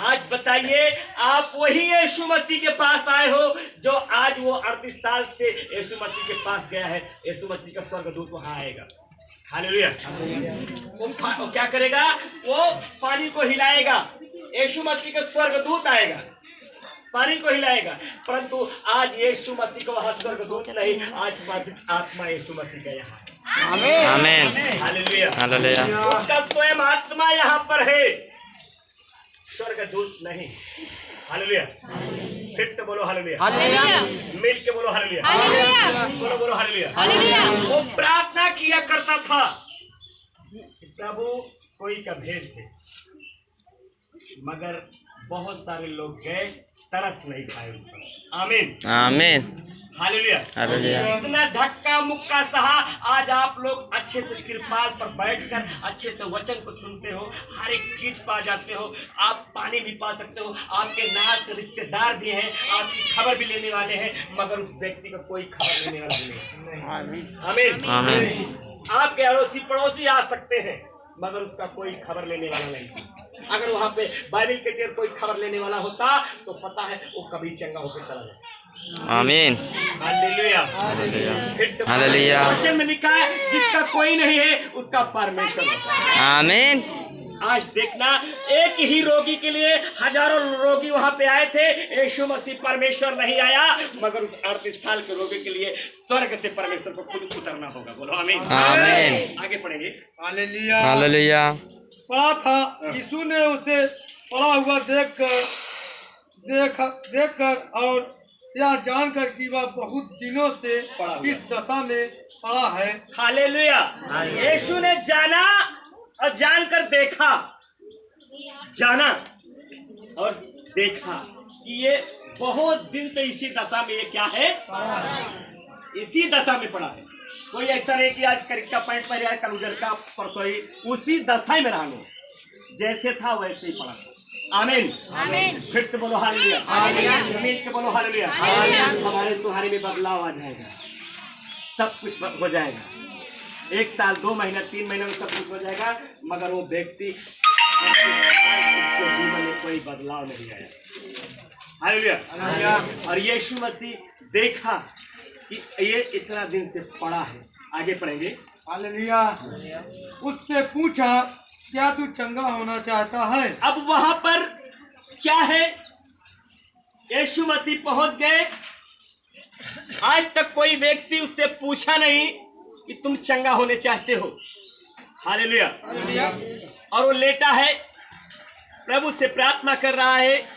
आज बताइए, आप वही यीशु मसीह के पास आए हो जो आज वो 38 साल से यीशु मसीह के पास गया है। यीशु मसीह का स्वर्गदूत वहां आएगा। हालेलुया। वो क्या करेगा? वो पानी को हिलाएगा। यीशु मसीह का स्वर्गदूत आएगा, पानी को हिलाएगा। परंतु आज यीशु मसीह का वहां स्वर्गदूत नहीं, आज पवित्र आत्मा यीशु मसीह का यहाँ है। आमीन। हालेलुया। हालेलुया। उसका स्वयं आत्मा यहाँ पर है, स्वर्गदूत नहीं। हालेलुया। फिर तो बोलो हालेलुया। मिल के बोलो हालेलुया। बोलो हालेलुया। वो प्रार्थना किया करता था, प्रभु कोई का भेद थे, मगर बहुत सारे लोग गए तरस नहीं खाए उस पर। आमीन आमीन हालेलुया। हालेलुया। इतना धक्का मुक्का सहा, आज आप लोग अच्छे से कृपाल पर बैठकर अच्छे से वचन को सुनते हो, हर एक चीज पा जाते हो, आप पानी भी पा सकते हो, आपके नात रिश्तेदार भी हैं, आपकी खबर भी लेने वाले हैं, मगर उस व्यक्ति का कोई खबर लेने वाला नहीं। आमीन आमीन। आपके अड़ोसी पड़ोसी आ सकते हैं, मगर उसका कोई खबर लेने वाला नहीं। अगर वहाँ पे बाइबल के तेर कोई खबर लेने वाला होता तो पता है वो कभी चंगा होकर चला जाए। आमीन हालेलुया। हालेलुया। वचन में लिखा है जिसका कोई नहीं है उसका परमेश्वर है। आमीन। आज देखना, एक ही रोगी के लिए हजारों रोगी वहां पे आए थे, यीशु मसीह परमेश्वर नहीं आया, मगर उस 38 साल के रोगी के लिए स्वर्ग से परमेश्वर को खुद उतरना होगा। बोलो आमीन। आमीन। आगे पढ़ेंगे। हालेलुया। हालेलुया। पढ़ा था, यीशु ने उसे पड़ा हुआ देखकर और यह जानकर कि वह बहुत दिनों से इस दशा में पड़ा है। हालेलुया। यीशु ने जाना और जानकर देखा, जाना और देखा कि ये बहुत दिन से इसी दशा में, ये क्या है, इसी दशा में पड़ा है। कोई ऐसा नहीं कि आज करिश्ता पैंट पहने आए, कल उधर का परसों ही, उसी दशा में रहा, जैसे था वैसे ही पड़ा। आमीन आमीन। फिर तो बोलो हालेलुया। आमीन तो बोलो हालेलुया। हमारे तुम्हारे में बदलाव आ जाएगा, सब कुछ हो जाएगा। 1 साल 2 महीना 3 महीने में सब कुछ हो जाएगा, मगर वो व्यक्ति जीवन में कोई बदलाव नहीं आया। हालेलुया। और यीशु मसीह देखा कि ये इतना दिन से पड़ा है। आगे पढ़ेंगे। हालेलुया। उससे पूछा, क्या तू चंगा होना चाहता है? अब वहां पर क्या है, यीशु मसीह पहुंच गए। आज तक कोई व्यक्ति उससे पूछा नहीं कि तुम चंगा होने चाहते हो। हालेलुया। और वो लेटा है, प्रभु से प्रार्थना कर रहा है,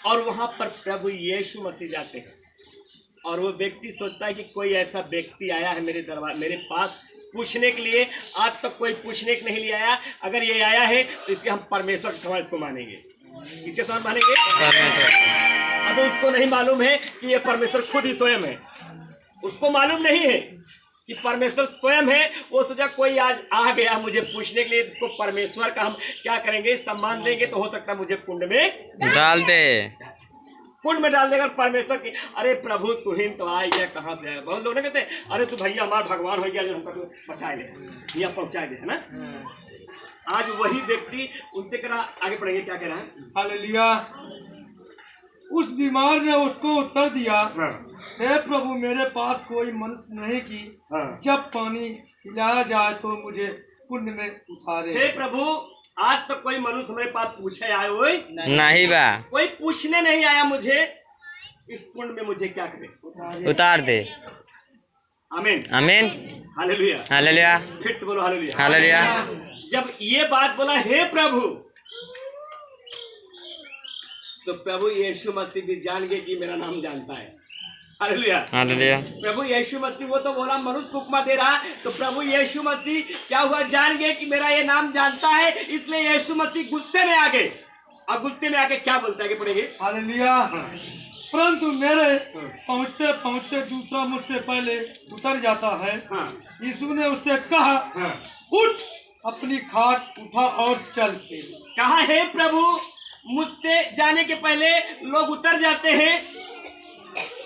और वहां पर प्रभु यीशु मसीह जाते हैं, और वो व्यक्ति सोचता है कि कोई ऐसा व्यक्ति आया है मेरे दरबार, मेरे पास पूछने के लिए। आज तक कोई पूछने के नहीं लिए आया, अगर ये आया है तो इसके हम परमेश्वर के समान इसको मानेंगे। किसके समान मानेंगे? परमेश्वर। अब उसको नहीं मालूम है कि ये परमेश्वर खुद ही स्वयं है, उसको मालूम नहीं है कि परमेश्वर स्वयं है। वो सोचा कोई आज आ गया मुझे पूछने के लिए, उसको परमेश्वर का हम क्या करेंगे, सम्मान देंगे, तो हो सकता है मुझे कुंड में डाल दे, कुंड में डाल देगा। परमेश्वर की, अरे प्रभु तुहिन तो आ गया, कहाँ से आया। बहुत लोग कहते हैं अरे तू भैया हमारा भगवान हो गया जो हमको तो बचाए दे, यहाँ पहुँचाए दे, है ना। आज वही व्यक्ति उनसे कह रहा, आगे पढ़ेंगे क्या कह रहा है। हालेलुया। उस बीमार ने उसको उत्तर दिया, हे प्रभु, मेरे पास कोई मनुष्य नहीं कि जब पानी पिलाया जाए तो मुझे कुंड में उतारे। हे प्रभु, आज तक कोई मनुष्य हमारे पास पूछे आए हुए नहीं बा, कोई पूछने नहीं आया मुझे इस कुंड में मुझे क्या करे, उतार दे। आमीन आमीन। हालेलुया। हालेलुया। फिर तो बोलो हालेलुया। हालेलुया। जब ये बात बोला हे प्रभु, तो प्रभु यीशु मसीह भी जान गए कि मेरा नाम जानता है। हालेलुया। हालेलुया। प्रभु यीशु मसीह, वो तो बोला मनुष्य को उपमा दे रहा, तो प्रभु यीशु मसीह क्या हुआ, जान गए कि मेरा ये नाम जानता है, इसलिए यीशु मसीह गुस्से में आ गए। अब गुस्से में आके क्या बोलते आगे पढ़ेंगे। हालेलुया। परंतु मेरे पहुँचते पहुँचते दूसरा मुझसे पहले उतर जाता है। यीशु ने उससे कहा, उठ, अपनी खाट उठा और चल। कहा हे प्रभु, मुझसे जाने के पहले लोग उतर जाते हैं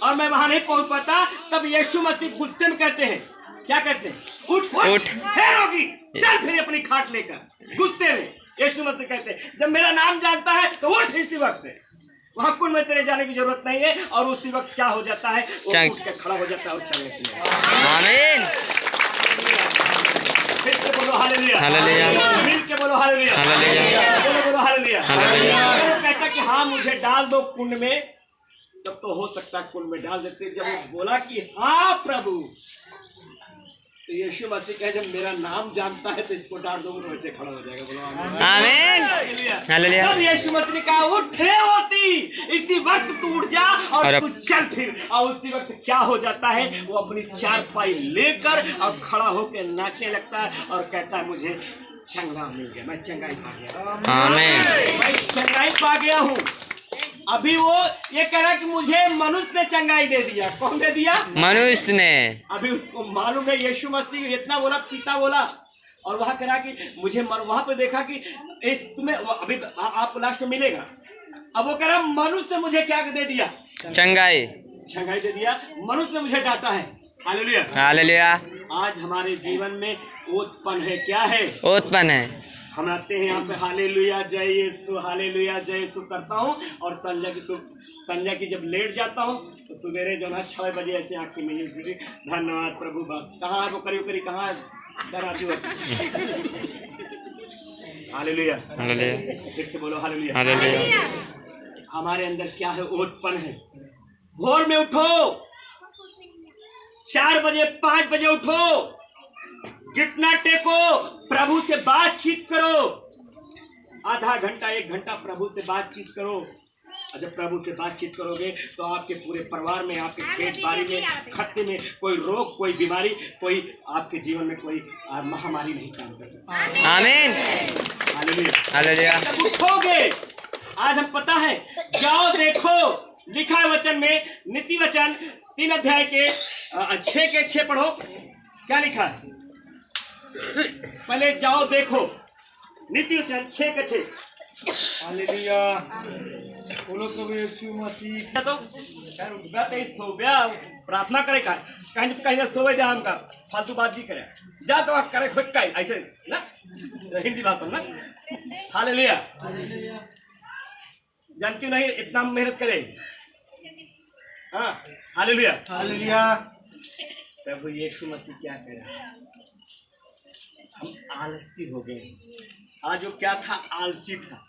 और मैं वहां नहीं पहुंच पाता, तब यीशु मसीह गुस्से में कहते हैं, क्या कहते हैं, उठ उठ, हे रोगी, चल फिर अपनी खाट लेकर। गुस्से में यीशु मसीह कहते हैं, जब मेरा नाम जानता है तो उठ इसी वक्त। वहां कुंड में तेरे जाने की जरूरत नहीं है, और उसी वक्त क्या हो जाता है, वो उठ के खड़ा हो जाता है और चलने के लिए। आमीन। फिर से बोलो हालेलुया। हालेलुया। मिल के बोलो हालेलुया। हालेलुया। बोलो बोलो हालेलुया। हालेलुया। वो कहता कि हाँ मुझे डाल दो कुंड में, तब तो हो सकता है कुंड में डाल देते। जब वो बोला कि हाँ प्रभु, तो यीशु मसीह कहे जब मेरा नाम जानता है तो इसको डाल दो, तो वैसे खड़ा हो जाएगा। बोलो आमीन। हालेलुया। तब यीशु मसीह ने कहा, उठे होती, इसी वक्त तू उठ जा और तू चल फिर। और उसी वक्त क्या हो जाता है, वो अपनी चारपाई लेकर और खड़ा होकर नाचने लगता है और कहता है मुझे चंगा मिल गया, मैं चंगाई पा गया। आमीन। मैं चंगाई पा गया हूँ। अभी वो ये कह रहा है कि मुझे मनुष्य ने चंगाई दे दिया। कौन दे दिया? मनुष्य ने। अभी उसको मालूम है यीशु मसीह इतना बोला, पिता बोला, और वहां कह रहा कि मुझे वहां पे देखा कि इस तुम्हें अभी आपको लास्ट में मिलेगा। अब वो कह रहा मनुष्य ने मुझे क्या दे दिया? चंगाई। चंगाई दे दिया। मनुष्य ने मुझे डांटा है। हालेलुया। हालेलुया। आज हमारे जीवन में उत्पन्न है, क्या है? उत्पन्न है। हम आते हैं यहाँ पे हालेलुया जय यीशु, हालेलुया जय यीशु करता हूँ, और संजय की जब लेट जाता हूँ तो सवेरे जो है 6 बजे ऐसे आँखें मिली, धन्यवाद प्रभु। बस कहाँ वो करी कहाँ डर आती हो। हालेलुया। हालेलुया। फिर से बोलो हालेलुया। हालेलुया। हमारे अंदर क्या है? उत्पन्न है। भोर में उठो, 4 बजे 5 बजे उठो, घुटना टेको, प्रभु से बातचीत करो, आधा घंटा 1 घंटा प्रभु से बातचीत करो। और जब प्रभु से बातचीत करोगे तो आपके पूरे परिवार में, आपके खेत बाड़ी में, खत्ते में कोई रोग, कोई बीमारी, कोई आपके जीवन में कोई महामारी नहीं काम कर सकता। आमीन। हालेलुया। हालेलुया। जब उठोगे, आज हम पता है, जाओ देखो, लिखा है वचन में, नीति वचन 3 अध्याय के 6 के 6 पढ़ो। क्या लिखा है? पहले जाओ देखो, नीति वचन 6 के 6। हालेलुया। बोलो प्रभु यीशु मसीह। तो सो गया, प्रार्थना करे का कहीं सोवे जा, हमका फालतू बात नहीं करे, जा तो आप करे खुद का ऐसे ना, हिंदी भाषा ना। हालेलुया। जानती नहीं इतना मेहनत करे। हाँ हालेलुया। हालेलुया। प्रभु यीशु मसीह क्या कह रहा है? हम आलसी हो गए। आज जो क्या था? आलसी था।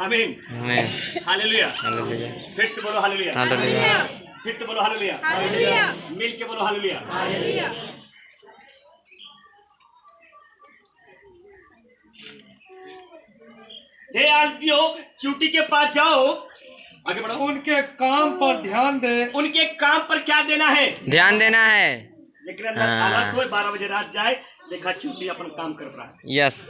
आमीन। आमीन। हालेलुया। हालेलुया। फिर तो बोलो हालेलुया। हालेलुया। फिर तो बोलो हालेलुया। हालेलुया। मिल के बोलो हालेलुया। हालेलुया। हे आलसियों, चूटी के पास जाओ, आगे बढ़ो। उनके काम पर ध्यान दे। उनके काम पर क्या देना है? ध्यान देना है। लेकिन अंदर आलस हो, 12 बजे रात जाए, देखा चूटी अपन काम कर रहा है। यस।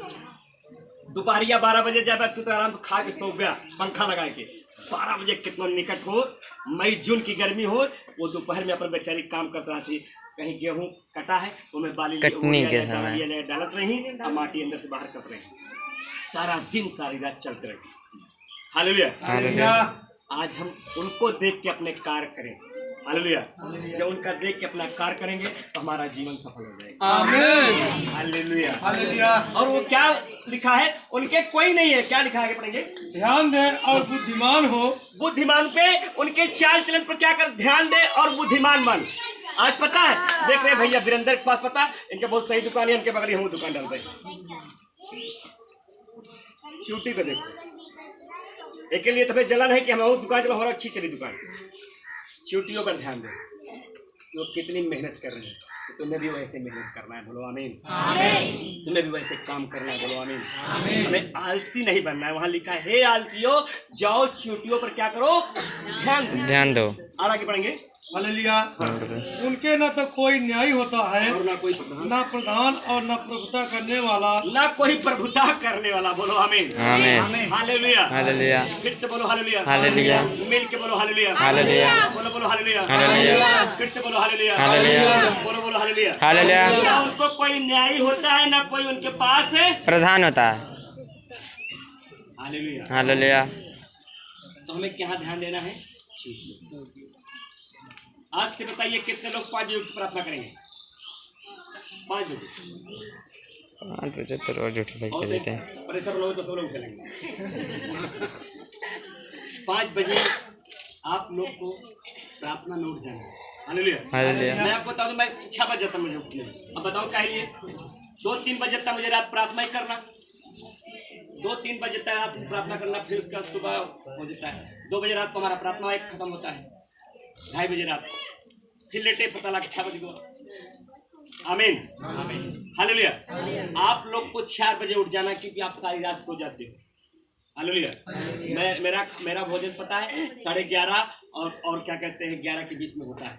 दोपहरिया 12 बजे जाए तू तो आराम से खा के सो गया, पंखा लगा के। 12 बजे कितना निकट हो, मई जून की गर्मी हो, वो दोपहर में अपन बेचारी काम कर रहा थी। कहीं गेहूं कटा है तो मैं बाली कटनी के समय डालत रही और माटी अंदर से बाहर कर रही। सारा दिन सारी रात चलते रही। हालेलुया। हालेलुया। आज हम उनको देख के अपने कार्य करें। हालेलुया। जब उनका देख के अपना कार्य करेंगे तो हमारा जीवन सफल हो जाएगा। आमीन। हालेलुया। हालेलुया। और वो क्या लिखा है? उनके कोई नहीं है। क्या लिखा है? पढ़ेंगे। ध्यान दे और बुद्धिमान हो। बुद्धिमान पे, उनके चाल चलन पर क्या कर? ध्यान दे और बुद्धिमान बन। आज पता है, देख रहे हैं भैया वीरेंद्र के पास, पता है इनके बहुत सही दुकान है, इनके बगल हम दुकान डालते हैं। चूटी को देखो, एक लिए तो जलन है कि हमें वो दुकान चलो, और अच्छी चली दुकान। चूटियों पर ध्यान दे, वो कितनी मेहनत कर रहे हैं, तो तुम्हें भी वैसे मेहनत करना है। बोलो आमीन। तुम्हें भी वैसे काम करना है। बोलो आमीन। हमें आलसी नहीं बनना है। वहां लिखा है, हे आलसियों, जाओ चूटियों पर क्या करो? ध्यान दो। और आगे पढ़ेंगे। हालेलुया। उनके न तो कोई न्याय होता है, और ना कोई न प्रधान और न प्रभुता करने वाला, ना कोई प्रभुता करने वाला। बोलो आमीन। आमीन। हालेलुया। हालेलुया। फिर से बोलो हालेलुया। हालेलुया। मिल के बोलो हालेलुया। हालेलुया। बोलो बोलो हालेलुया। हालेलुया। फिर से बोलो हालेलुया। हालेलुया। बोलो बोलो हालेलुया। हालेलुया। ना उनको कोई न्याय होता है, ना कोई उनके पास है प्रधान होता है। हालेलुया। हालेलुया। तो हमें क्या ध्यान देना है? आज से बताइए कितने लोग 5 बजे प्रार्थना करेंगे? 5 बजे। 5 बजे तो रोज उठ के लेते हैं। परेशान लोग तो सब लोग उठेंगे। 5 बजे आप लोग को प्रार्थना में उठ जाना है। हालेलुया। हालेलुया। मैं आपको बता दूं, मैं 6 बजे तक मुझे उठने। अब बताओ क्या लिए? 2-3 बजे तक मुझे रात प्रार्थना ही करना। 2-3 बजे तक रात प्रार्थना करना, फिर उसका सुबह हो जाता है। 2 बजे रात को हमारा प्रार्थना एक खत्म होता है। 2:30 बजे रात फिर लेटे, पता लगा 6 बजे को। आमीन। हालेलुया। आप लोग को 4 बजे उठ जाना, क्योंकि आप सारी रात सो जाते हो। हालेलुया। मेरा भोजन पता है 11:30 और क्या कहते हैं 11 के बीच में होता है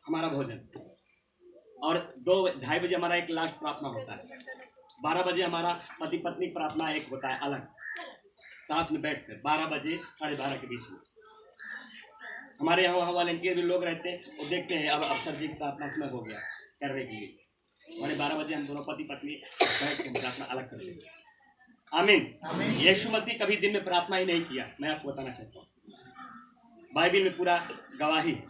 हमारा भोजन। और 2-2:30 बजे हमारा एक लास्ट प्रार्थना होता है। 12 बजे हमारा पति पत्नी प्रार्थना एक होता है अलग। साथ में बैठकर 12 बजे 12:30 के बीच में हमारे यहाँ वहाँ वॉलंटियर भी लोग रहते हैं, वो देखते हैं अब अफसर जी का अपना समय हो गया करने के लिए, 12:30 बजे हम दोनों पति पत्नी बैठ के प्रार्थना अलग करते हैं। आमीन। यीशु मसीह कभी दिन में प्रार्थना ही नहीं किया, मैं आपको बताना चाहता हूँ, बाइबल में पूरा गवाही है।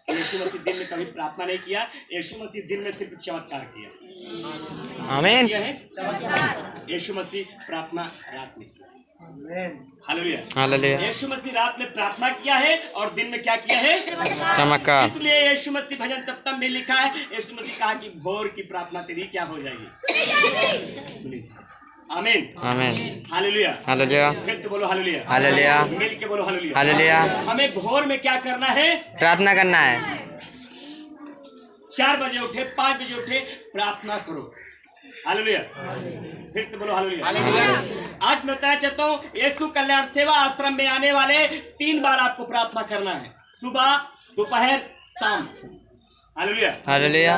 यीशु मसीह दिन में कभी प्रार्थना नहीं किया, यीशु मसीह दिन में सिर्फ चमत्कार किया। आमीन। यह है यीशु मसीह प्रार्थना रात में किया। हालेलुया। हालेलुया। यीशु मसीह रात में प्रार्थना किया है और दिन में क्या किया है? चमत्कार। इसलिए यीशु मसीह भजन तब में लिखा है, यीशु मसीह कहा कि भोर की प्रार्थना तेरी क्या हो जाएगी। आमीन। आमीन। हालेलुया। हालेलुया। फिर तो बोलो हालेलुया। हालेलुया। मिल के बोलो हालेलुया। हालेलुया। हमें भोर में क्या करना है? प्रार्थना करना है। 4 बजे उठे, 5 बजे उठे, प्रार्थना करो। हालेलुया। फिर तो बोलो हालेलुया। आज मैं बताना चाहता हूँ, यीशु कल्याण सेवा आश्रम में आने वाले 3 बार आपको प्रार्थना करना है, सुबह, दोपहर, शाम। हालेलुया। हालेलुया।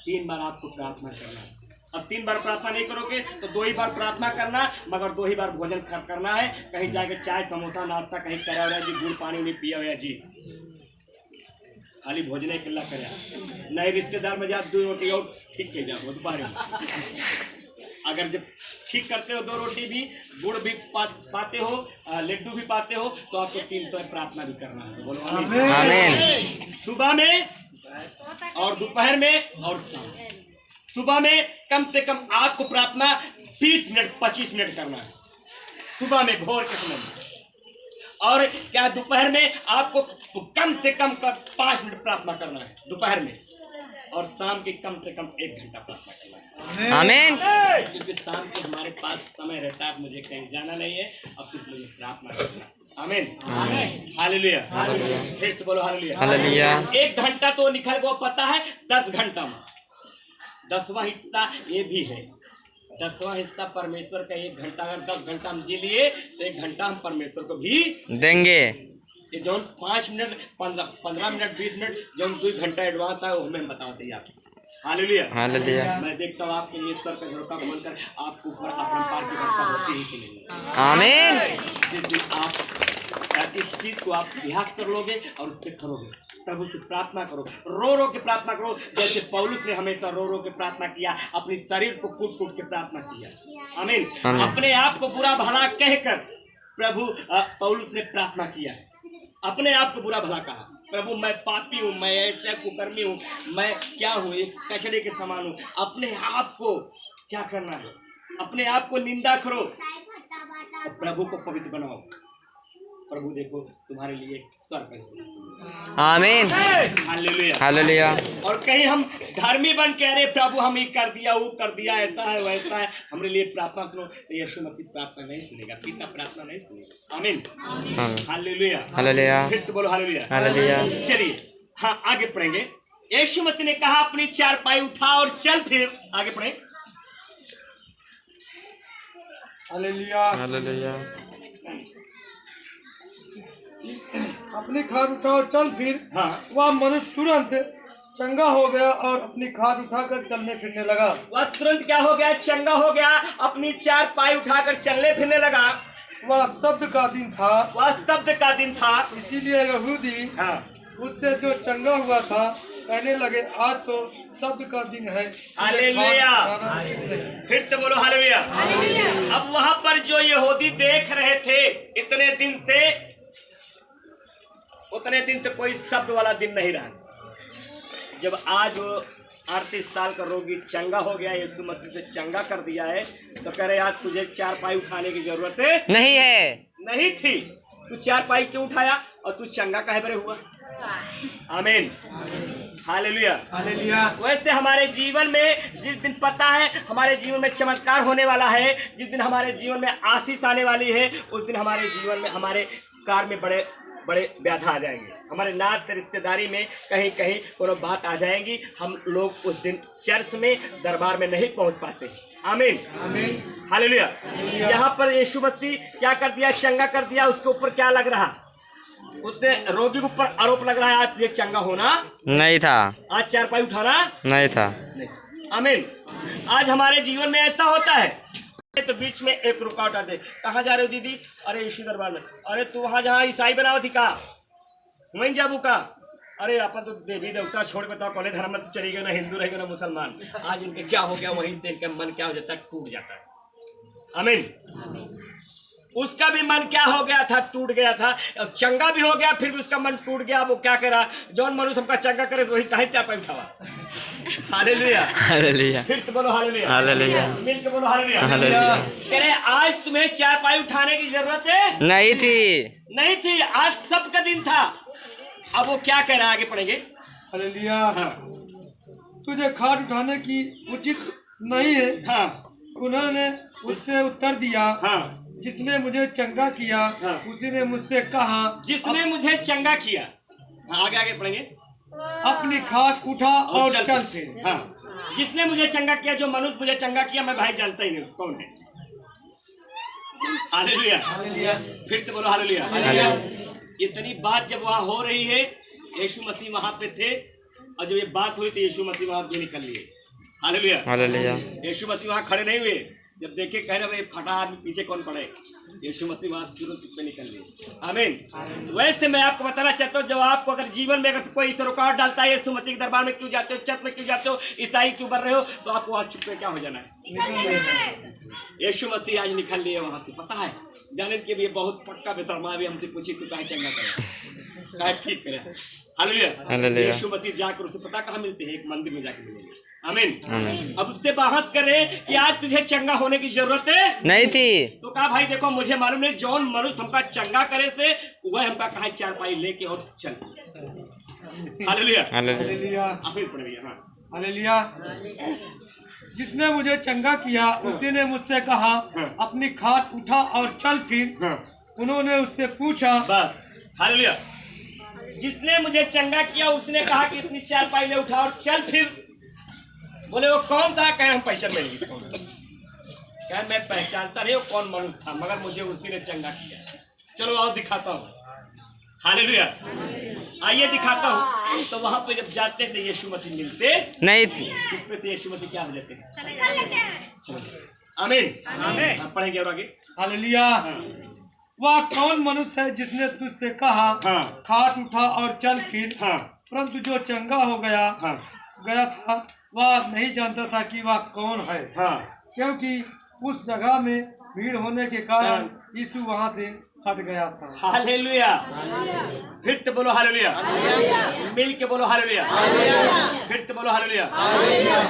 3 बार आपको प्रार्थना करना है। अब 3 बार प्रार्थना नहीं करोगे तो 2 ही बार प्रार्थना करना, मगर 2 ही बार भोजन करना है। कहीं जाके चाय समोसा नाश्ता कहीं करा हुआ जी, गुड़ पानी नहीं पिया हुआ जी, खाली भोजन ही किल्ला करे। नए रिश्तेदार में जा 2 रोटी और ठीक के जाओ दोपहर में। अगर जब ठीक करते हो 2 रोटी भी, गुड़ भी पाते हो, लड्डू भी पाते हो, तो आपको 3 तो प्रार्थना भी करना है। बोलो आमीन। सुबह में और दोपहर में और शाम। सुबह में कम से कम आपको प्रार्थना 20 मिनट 25 मिनट करना है, सुबह में भोर के समय में। और क्या दोपहर में आपको कम से कम 5 मिनट प्रार्थना करना है दोपहर में, और शाम के कम से कम 1 घंटा प्रार्थना करना है। आमीन। क्योंकि शाम को हमारे पास समय रहता है, मुझे कहीं जाना नहीं है, अब सिर्फ मुझे प्रार्थना करना। आमीन। हालेलुया। फिर से बोलो हालेलुया। हालेलुया। 1 घंटा तो निकल वो पता है 10 घंटा में 10वां हिस्सा ये भी है। 10वां हिस्सा परमेश्वर का 1 घंटा, अगर 10 घंटा हम जी लिए तो 1 घंटा हम परमेश्वर को भी देंगे। ये जो 5 मिनट 15 मिनट 20 मिनट जो 2 घंटा एडवांस है वो हमें बताते हैं। हालेलुया। हालेलुया। मैं देखता हूँ आपके लिए ईश्वर का झरोका बंद कर आपको ऊपर अपरंपार की वर्षा होती ही कि नहीं। आमीन। जिस दिन आप इस चीज को आप अभ्यास कर लोगे और उस पर करोगे, प्रभु से प्रार्थना करो, रो रो के प्रार्थना करो, जैसे पौलुस ने हमेशा रो रो के प्रार्थना किया, अपने शरीर को कूट कूट के प्रार्थना किया। आमीन। अपने आप को बुरा भला कहकर प्रभु पौलुस ने प्रार्थना किया है, अपने आप को बुरा भला कहा, प्रभु मैं पापी हूँ, मैं ऐसा कुकर्मी हूँ, मैं क्या हूँ, एक कचड़े के समान हूँ। अपने आप को क्या करना है, अपने आप को निंदा करो और प्रभु को पवित्र बनाओ। प्रभु देखो तुम्हारे लिए स्वर्ग है। आमीन। हालेलुया। हालेलुया। और कहीं हम धर्मी बन के अरे प्रभु हम ये कर दिया वो कर दिया, ऐसा है वैसा है, हमारे लिए प्रार्थना सुनो, तो यीशु मसीह प्रार्थना नहीं सुनेगा, पिता प्रार्थना नहीं सुनेगा। आमीन। हालेलुया। हालेलुया। फिर तो बोलो हालेलुया। हालेलुया। चलिए हाँ आगे पढ़ेंगे। यीशु मसीह ने कहा अपनी 4 पाई उठा और चल, फिर आगे पढ़े। हालेलुया। हालेलुया। अपनी खाट उठाओ चल फिर। हाँ। वह मनुष्य तुरंत चंगा हो गया और अपनी खाट उठाकर चलने फिरने लगा। वह तुरंत क्या हो गया? चंगा हो गया, अपनी 4 पाई उठाकर चलने फिरने लगा। वह शब्द का दिन था, वह शब्द का दिन था, इसीलिए यहूदी हाँ उससे जो चंगा हुआ था कहने लगे आज तो शब्द का दिन है। हालेलुया। फिर तो बोलो हालेलुया। अब वहां पर जो यहूदी देख रहे थे इतने दिन से, उतने दिन तो कोई शब्द वाला दिन नहीं रहा। जब आज वो 38 साल का रोगी चंगा हो गया, यीशु मसीह से चंगा कर दिया है, तो कह रहे आज तुझे 4 पाई उठाने की जरूरत नहीं है, नहीं थी। तू 4 पाई क्यों उठाया और तू चंगा काहे बरे हुआ? आमीन। हालेलुया। हालेलुया। वैसे हमारे जीवन में जिस दिन पता है हमारे जीवन में चमत्कार होने वाला है, जिस दिन हमारे जीवन में आशीष आने वाली है, उस दिन हमारे जीवन में हमारे कार में बड़े बड़े व्याधा आ जाएंगे, हमारे नात रिश्तेदारी में कहीं कहीं कोनो बात आ जाएंगी। हम लोग उस दिन चर्च में दरबार में नहीं पहुंच पाते। आमीन। आमीन। हालेलुया। यहाँ पर यीशु मसीह क्या कर दिया? चंगा कर दिया। उसके ऊपर क्या लग रहा? उसने रोगी के ऊपर आरोप लग रहा है आज ये चंगा होना नहीं था, आज 4 पाई उठाना नहीं था। नहीं। आमीन। आज हमारे जीवन में ऐसा होता है तो बीच में एक रुकावट आते, कहाँ जा रहे हो दीदी? अरे यीशु दरबार में। अरे तू वहाँ जहाँ ईसाई बनाओ थी का वहीं जाबू का? अरे अपन तो देवी देवता छोड़ बताओ कौन धर्म में चली गए, ना हिंदू रहेगा ना मुसलमान। आज इनके क्या हो गया, वहीं से इनका मन क्या हो जाता है, टूट जाता है। आमीन। उसका भी मन क्या हो गया था, टूट गया था। चंगा भी हो गया, फिर भी उसका मन टूट गया। वो क्या करा, जौन मनुष्य हमका चंगा करे वही काहे चापा उठावा। हालेलुया, हालेलुया, फिर तो बोलो हालेलुया, हालेलुया, मिल के बोलो हालेलुया, हालेलुया। कह रहे आज तुम्हें चारपाई उठाने की जरूरत है नहीं थी, नहीं थी, आज सबका दिन था। अब वो क्या कह रहा है, आगे पढ़ेंगे। हालेलुया। हाँ तुझे खाट उठाने की उचित नहीं है। हाँ उन्होंने उससे उत्तर दिया, हाँ, जिसने मुझे चंगा किया हाँ। उसी ने मुझसे कहा, जिसने मुझे चंगा किया। हाँ आगे आगे पढ़ेंगे। अपनी खाट उठा और चल फिर। हाँ, जिसने मुझे चंगा किया, जो मनुष्य मुझे चंगा किया, मैं भाई जानता ही नहीं कौन है। हालेलुया, फिर तो बोलो हालेलुया। इतनी बात जब वहां हो रही है, यीशु मसीह वहां पे थे, और जब ये बात हुई तो यीशु मसीह वहां से निकल लिए। Hallelujah, hallelujah. यीशु मसीह वहां खड़े नहीं हुए। जब देखे कह रहे भाई फटा आदमी पीछे कौन पड़े, यीशु मसीह वहां तुरंत पे निकल लिए। आमीन। वैसे मैं आपको बताना चाहता हूँ, जब आपको अगर जीवन में अगर कोई रुकावट डालता है, यीशु मसीह के दरबार में क्यों जाते हो, चर्च में क्यों जाते हो, ईसाई क्यों बन रहे हो, तो आपको वहां चुप पे क्या हो जाना है। यीशु मसीह आज निकल लिए वहां से, पता है जाने के भी बहुत पक्का बेशर्मा भी हमसे पूछी तू काहे चंगा करे, काहे ठीक करे। Hallelujah, hallelujah. यीशु मसीह जाकर उसे पता कहाँ मिलते हैं, एक मंदिर में जाकर मिलेंगे। आमीन। अब उससे बहस करे कि आज तुझे चंगा होने की जरूरत है नहीं थी, तो कहा भाई देखो मुझे मालूम नहीं, जौन मनुष्य हमका चंगा करे से वह हमका कहा चारपाई लेके और चल। हालेलुया, हालेलुया, आमीन पढ़ भैया। हाँ हालेलुया। जिसने मुझे चंगा किया उसी ने मुझसे कहा, अपनी खाट उठा और चल फिर। हाँ उन्होंने उससे पूछा, बस। हालेलुया, जिसने मुझे चंगा किया उसने कहा कि इतनी चारपाई ले उठा और चल फिर। बोले वो कौन था, कहे हम पहचान में नहीं, कहे मैं पहचानता नहीं वो कौन मनुष्य था, मगर मुझे उसी ने चंगा किया। चलो आओ दिखाता हूँ। हालेलुया, आइए दिखाता हूँ। तो वहां पे जब जाते थे यीशु मसीह मिलते नहीं थी, चुप्पे से यीशु मसीह क्या हो जाते हैं, चलो आमीन। आमीन, अब पढ़ेंगे और आगे। हालेलुया। वह कौन मनुष्य है जिसने तुझसे कहा, हाँ। खाट उठा और चल फिर। हाँ परंतु जो चंगा हो गया हाँ गया था वह नहीं जानता था कि वह कौन है, हाँ क्योंकि उस जगह में भीड़ होने के कारण यीशु वहां से हट गया था। हालेलुया, फिर तो बोलो हालेलुया, मिल के बोलो हालेलुया, फिर तो बोलो हालेलुया।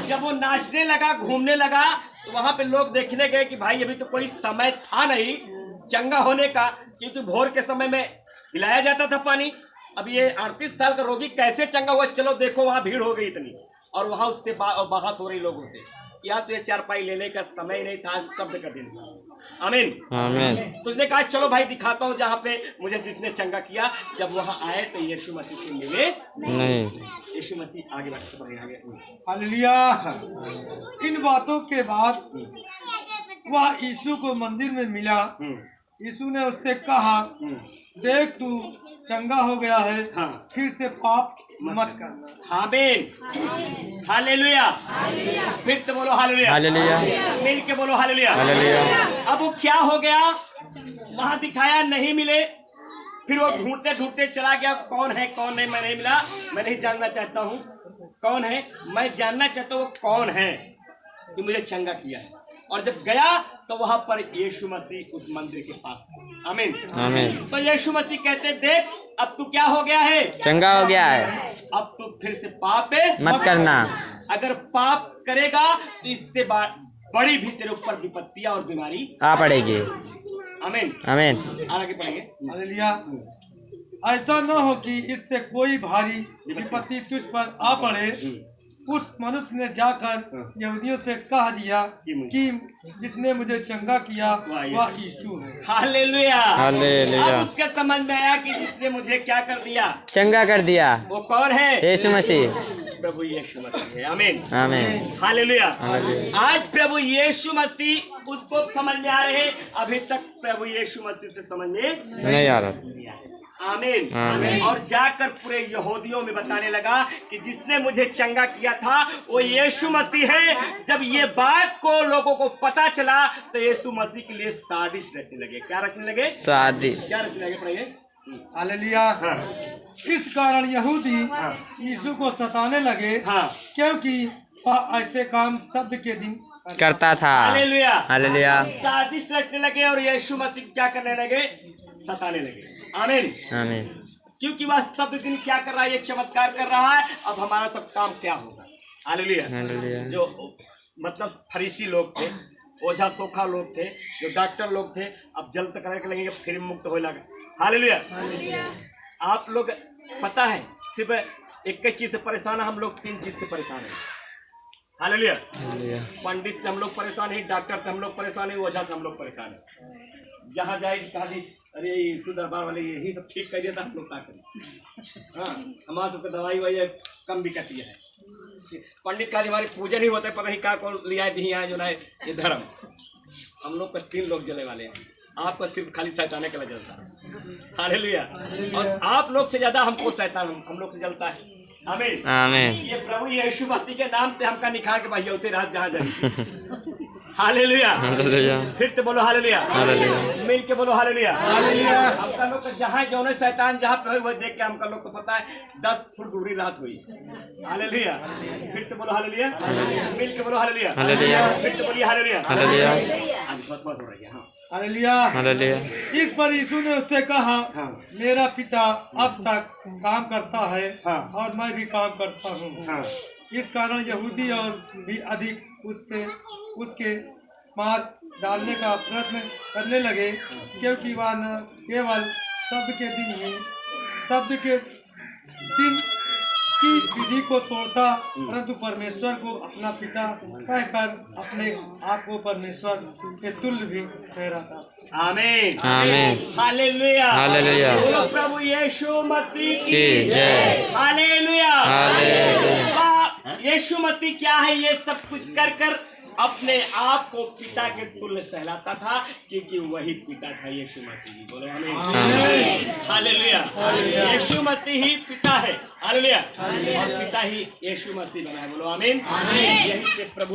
जब वो नाचने लगा, घूमने लगा, तो वहां पे लोग देखने गए कि भाई अभी तो कोई समय था नहीं चंगा होने का, क्योंकि भोर के समय में पिलाया जाता था पानी। अब ये 38 साल का रोगी कैसे चंगा हुआ, चलो देखो वहां भीड़ हो गई इतनी, और वहां उससे बहस हो रही लोगों से, या तो ये चारपाई लेने का समय नहीं था, शब्द का दिन था। आमीन, आमीन। तो उसने कहा चलो भाई दिखाता हूँ जहाँ पे मुझे जिसने चंगा किया। जब वहां आए तो यीशु मसीह से मिले नहीं, यीशु मसीह आगे बढ़ते आगे। हालेलुया। इन बातों के बाद वह यीशु को मंदिर में मिला। यीशु ने उससे कहा, देख तू चंगा हो गया है, हाँ। फिर से पाप मत करना। आमीन, हालेलुया, फिर तो बोलो हालेलुया, हालेलुया, मिल के बोलो हालेलुया, हालेलुया। अब वो क्या हो गया, वहां दिखाया नहीं मिले, फिर वो ढूंढते ढूंढते चला गया, कौन है कौन नहीं, मैं नहीं मिला, मैं नहीं जानना चाहता हूँ कौन है, मैं जानना चाहता हूँ कौन है कि मुझे चंगा किया है। और जब गया तो वहां पर यीशु मसीह उस मंदिर के पास। आमीन, आमीन। तो यीशु मसीह कहते देख अब तू क्या हो गया है, चंगा हो गया है, अब तू फिर से पाप मत करना। अगर पाप करेगा तो इससे बड़ी भी तेरे ऊपर विपत्तियां और बीमारी आ पड़ेगी। आमीन, आमीन। आगे पढ़ेंगे। हालेलुया। ऐसा न हो कि इससे कोई भारी विपत्ति तुझ पर आ पड़े। उस मनुष्य ने जाकर यहूदियों से कह दिया कि जिसने मुझे चंगा किया वह यीशु है। Hallelujah, hallelujah. अब उसके समझ में आया कि जिसने मुझे क्या कर दिया, चंगा कर दिया, वो कौन है, यीशु मसीह, प्रभु यीशु मसीह है। आमीन, आमीन। हालेलुया। हालेलुया। आज प्रभु यीशु मसीह उसको समझ में आ रहे हैं, अभी तक प्रभु यीशु मसीह से समझ में नहीं आ रहा। आमीन। आमीन। और जाकर पूरे यहूदियों में बताने लगा कि जिसने मुझे चंगा किया था वो यीशु मसीह है। जब ये बात को लोगों को पता चला तो यीशु मसीह के लिए साजिश रचने लगे। क्या रचने लगे? शादी। क्या रचने लगे? पढ़िए। हालेलुया। हाँ। इस कारण यहूदी हाँ। यीशु को सताने लगे, हाँ। क्योंकि वह ऐसे काम शब्द के दिन करता था। हालेलुया। हालेलुया। साजिश रचने लगे और यीशु मसीह क्या करने लगे? सताने लगे। आमीन। आमीन। क्योंकि वह सब दिन क्या कर रहा है? ये चमत्कार कर रहा है। अब हमारा सब काम क्या होगा? हालेलुया। हालेलुया। जो मतलब फरीसी लोग थे, ओझा सोखा लोग थे, जो डॉक्टर लोग थे, अब जल्द तक करने लगेंगे फिर मुक्त हो लगा। हालेलुया। आप लोग पता है सिर्फ एक चीज से परेशान है, हम लोग 3 चीज से परेशान है। हालेलुया। हालेलुया। पंडित से हम लोग परेशान है, डॉक्टर से हम लोग परेशान है, ओझा से हम लोग परेशान है। जहाँ जाए कहा जी अरे यीशु दरबार वाले यही सब ठीक कर दिया था, हम लोग क्या करें? हाँ, हमारा सबका दवाई वही कम भी करती है। पंडित का हमारी पूजन ही होता है, पता नहीं क्या कौन लिया दी है जो ना ये धर्म। हम लोग का 3 लोग जले वाले हैं, आपका सिर्फ खाली शैताने का जलता है। हालेलुया। और आप लोग से ज्यादा हमको शैतान हम लोग से जलता है। आमीन। आमीन। ये प्रभु यीशु मसीह के नाम पे हमका निकाल के भाई होते रात जहाँ जाए। हालेलुया। हालेलुया। फिर से बोलो हालेलुया। हालेलुया। मिल के बोलो हालेलुया। हालेलुया। हमका लोग जहाँ जो है शैतान जहाँ पे हुए देख के हमका लोग को पता है 10 फुट दूरी रात हुई। हालेलुया। फिर से बोलो हालेलुया। मिल के बोलो हालेलुया। हालेलुया। फिर से बोलिए हालेलुया। हालेलुया। आज बहुत हो रही है। हाँ। हालेलुया। हालेलुया। इस पर यीशु ने उससे कहा, हाँ। मेरा पिता अब तक काम करता है हाँ। और मैं भी काम करता हूँ। हाँ। इस कारण यहूदी और भी अधिक उसके मार डालने का प्रयत्न करने लगे, क्योंकि वह न केवल शब्द के दिन की विधि को तोड़ता, परंतु परमेश्वर को अपना पिता कहकर अपने आप को परमेश्वर के तुल्य भी ठहराता। आमीन। आमीन। हालेलुया। हालेलुया। बोलो प्रभु यीशु मसीह की की जय। हालेलुया। हालेलुया। यीशु मसीह क्या है? ये सब कुछ कर कर अपने आप को पिता के तुल्य सहलाता था, क्योंकि वही पिता था यीशु मसीह। बोलो आमीन। हालेलुया। यीशु मसीह ही पिता है। हालेलुया। और पिता ही यीशु मसीह बना है। बोलो आमीन। यही से प्रभु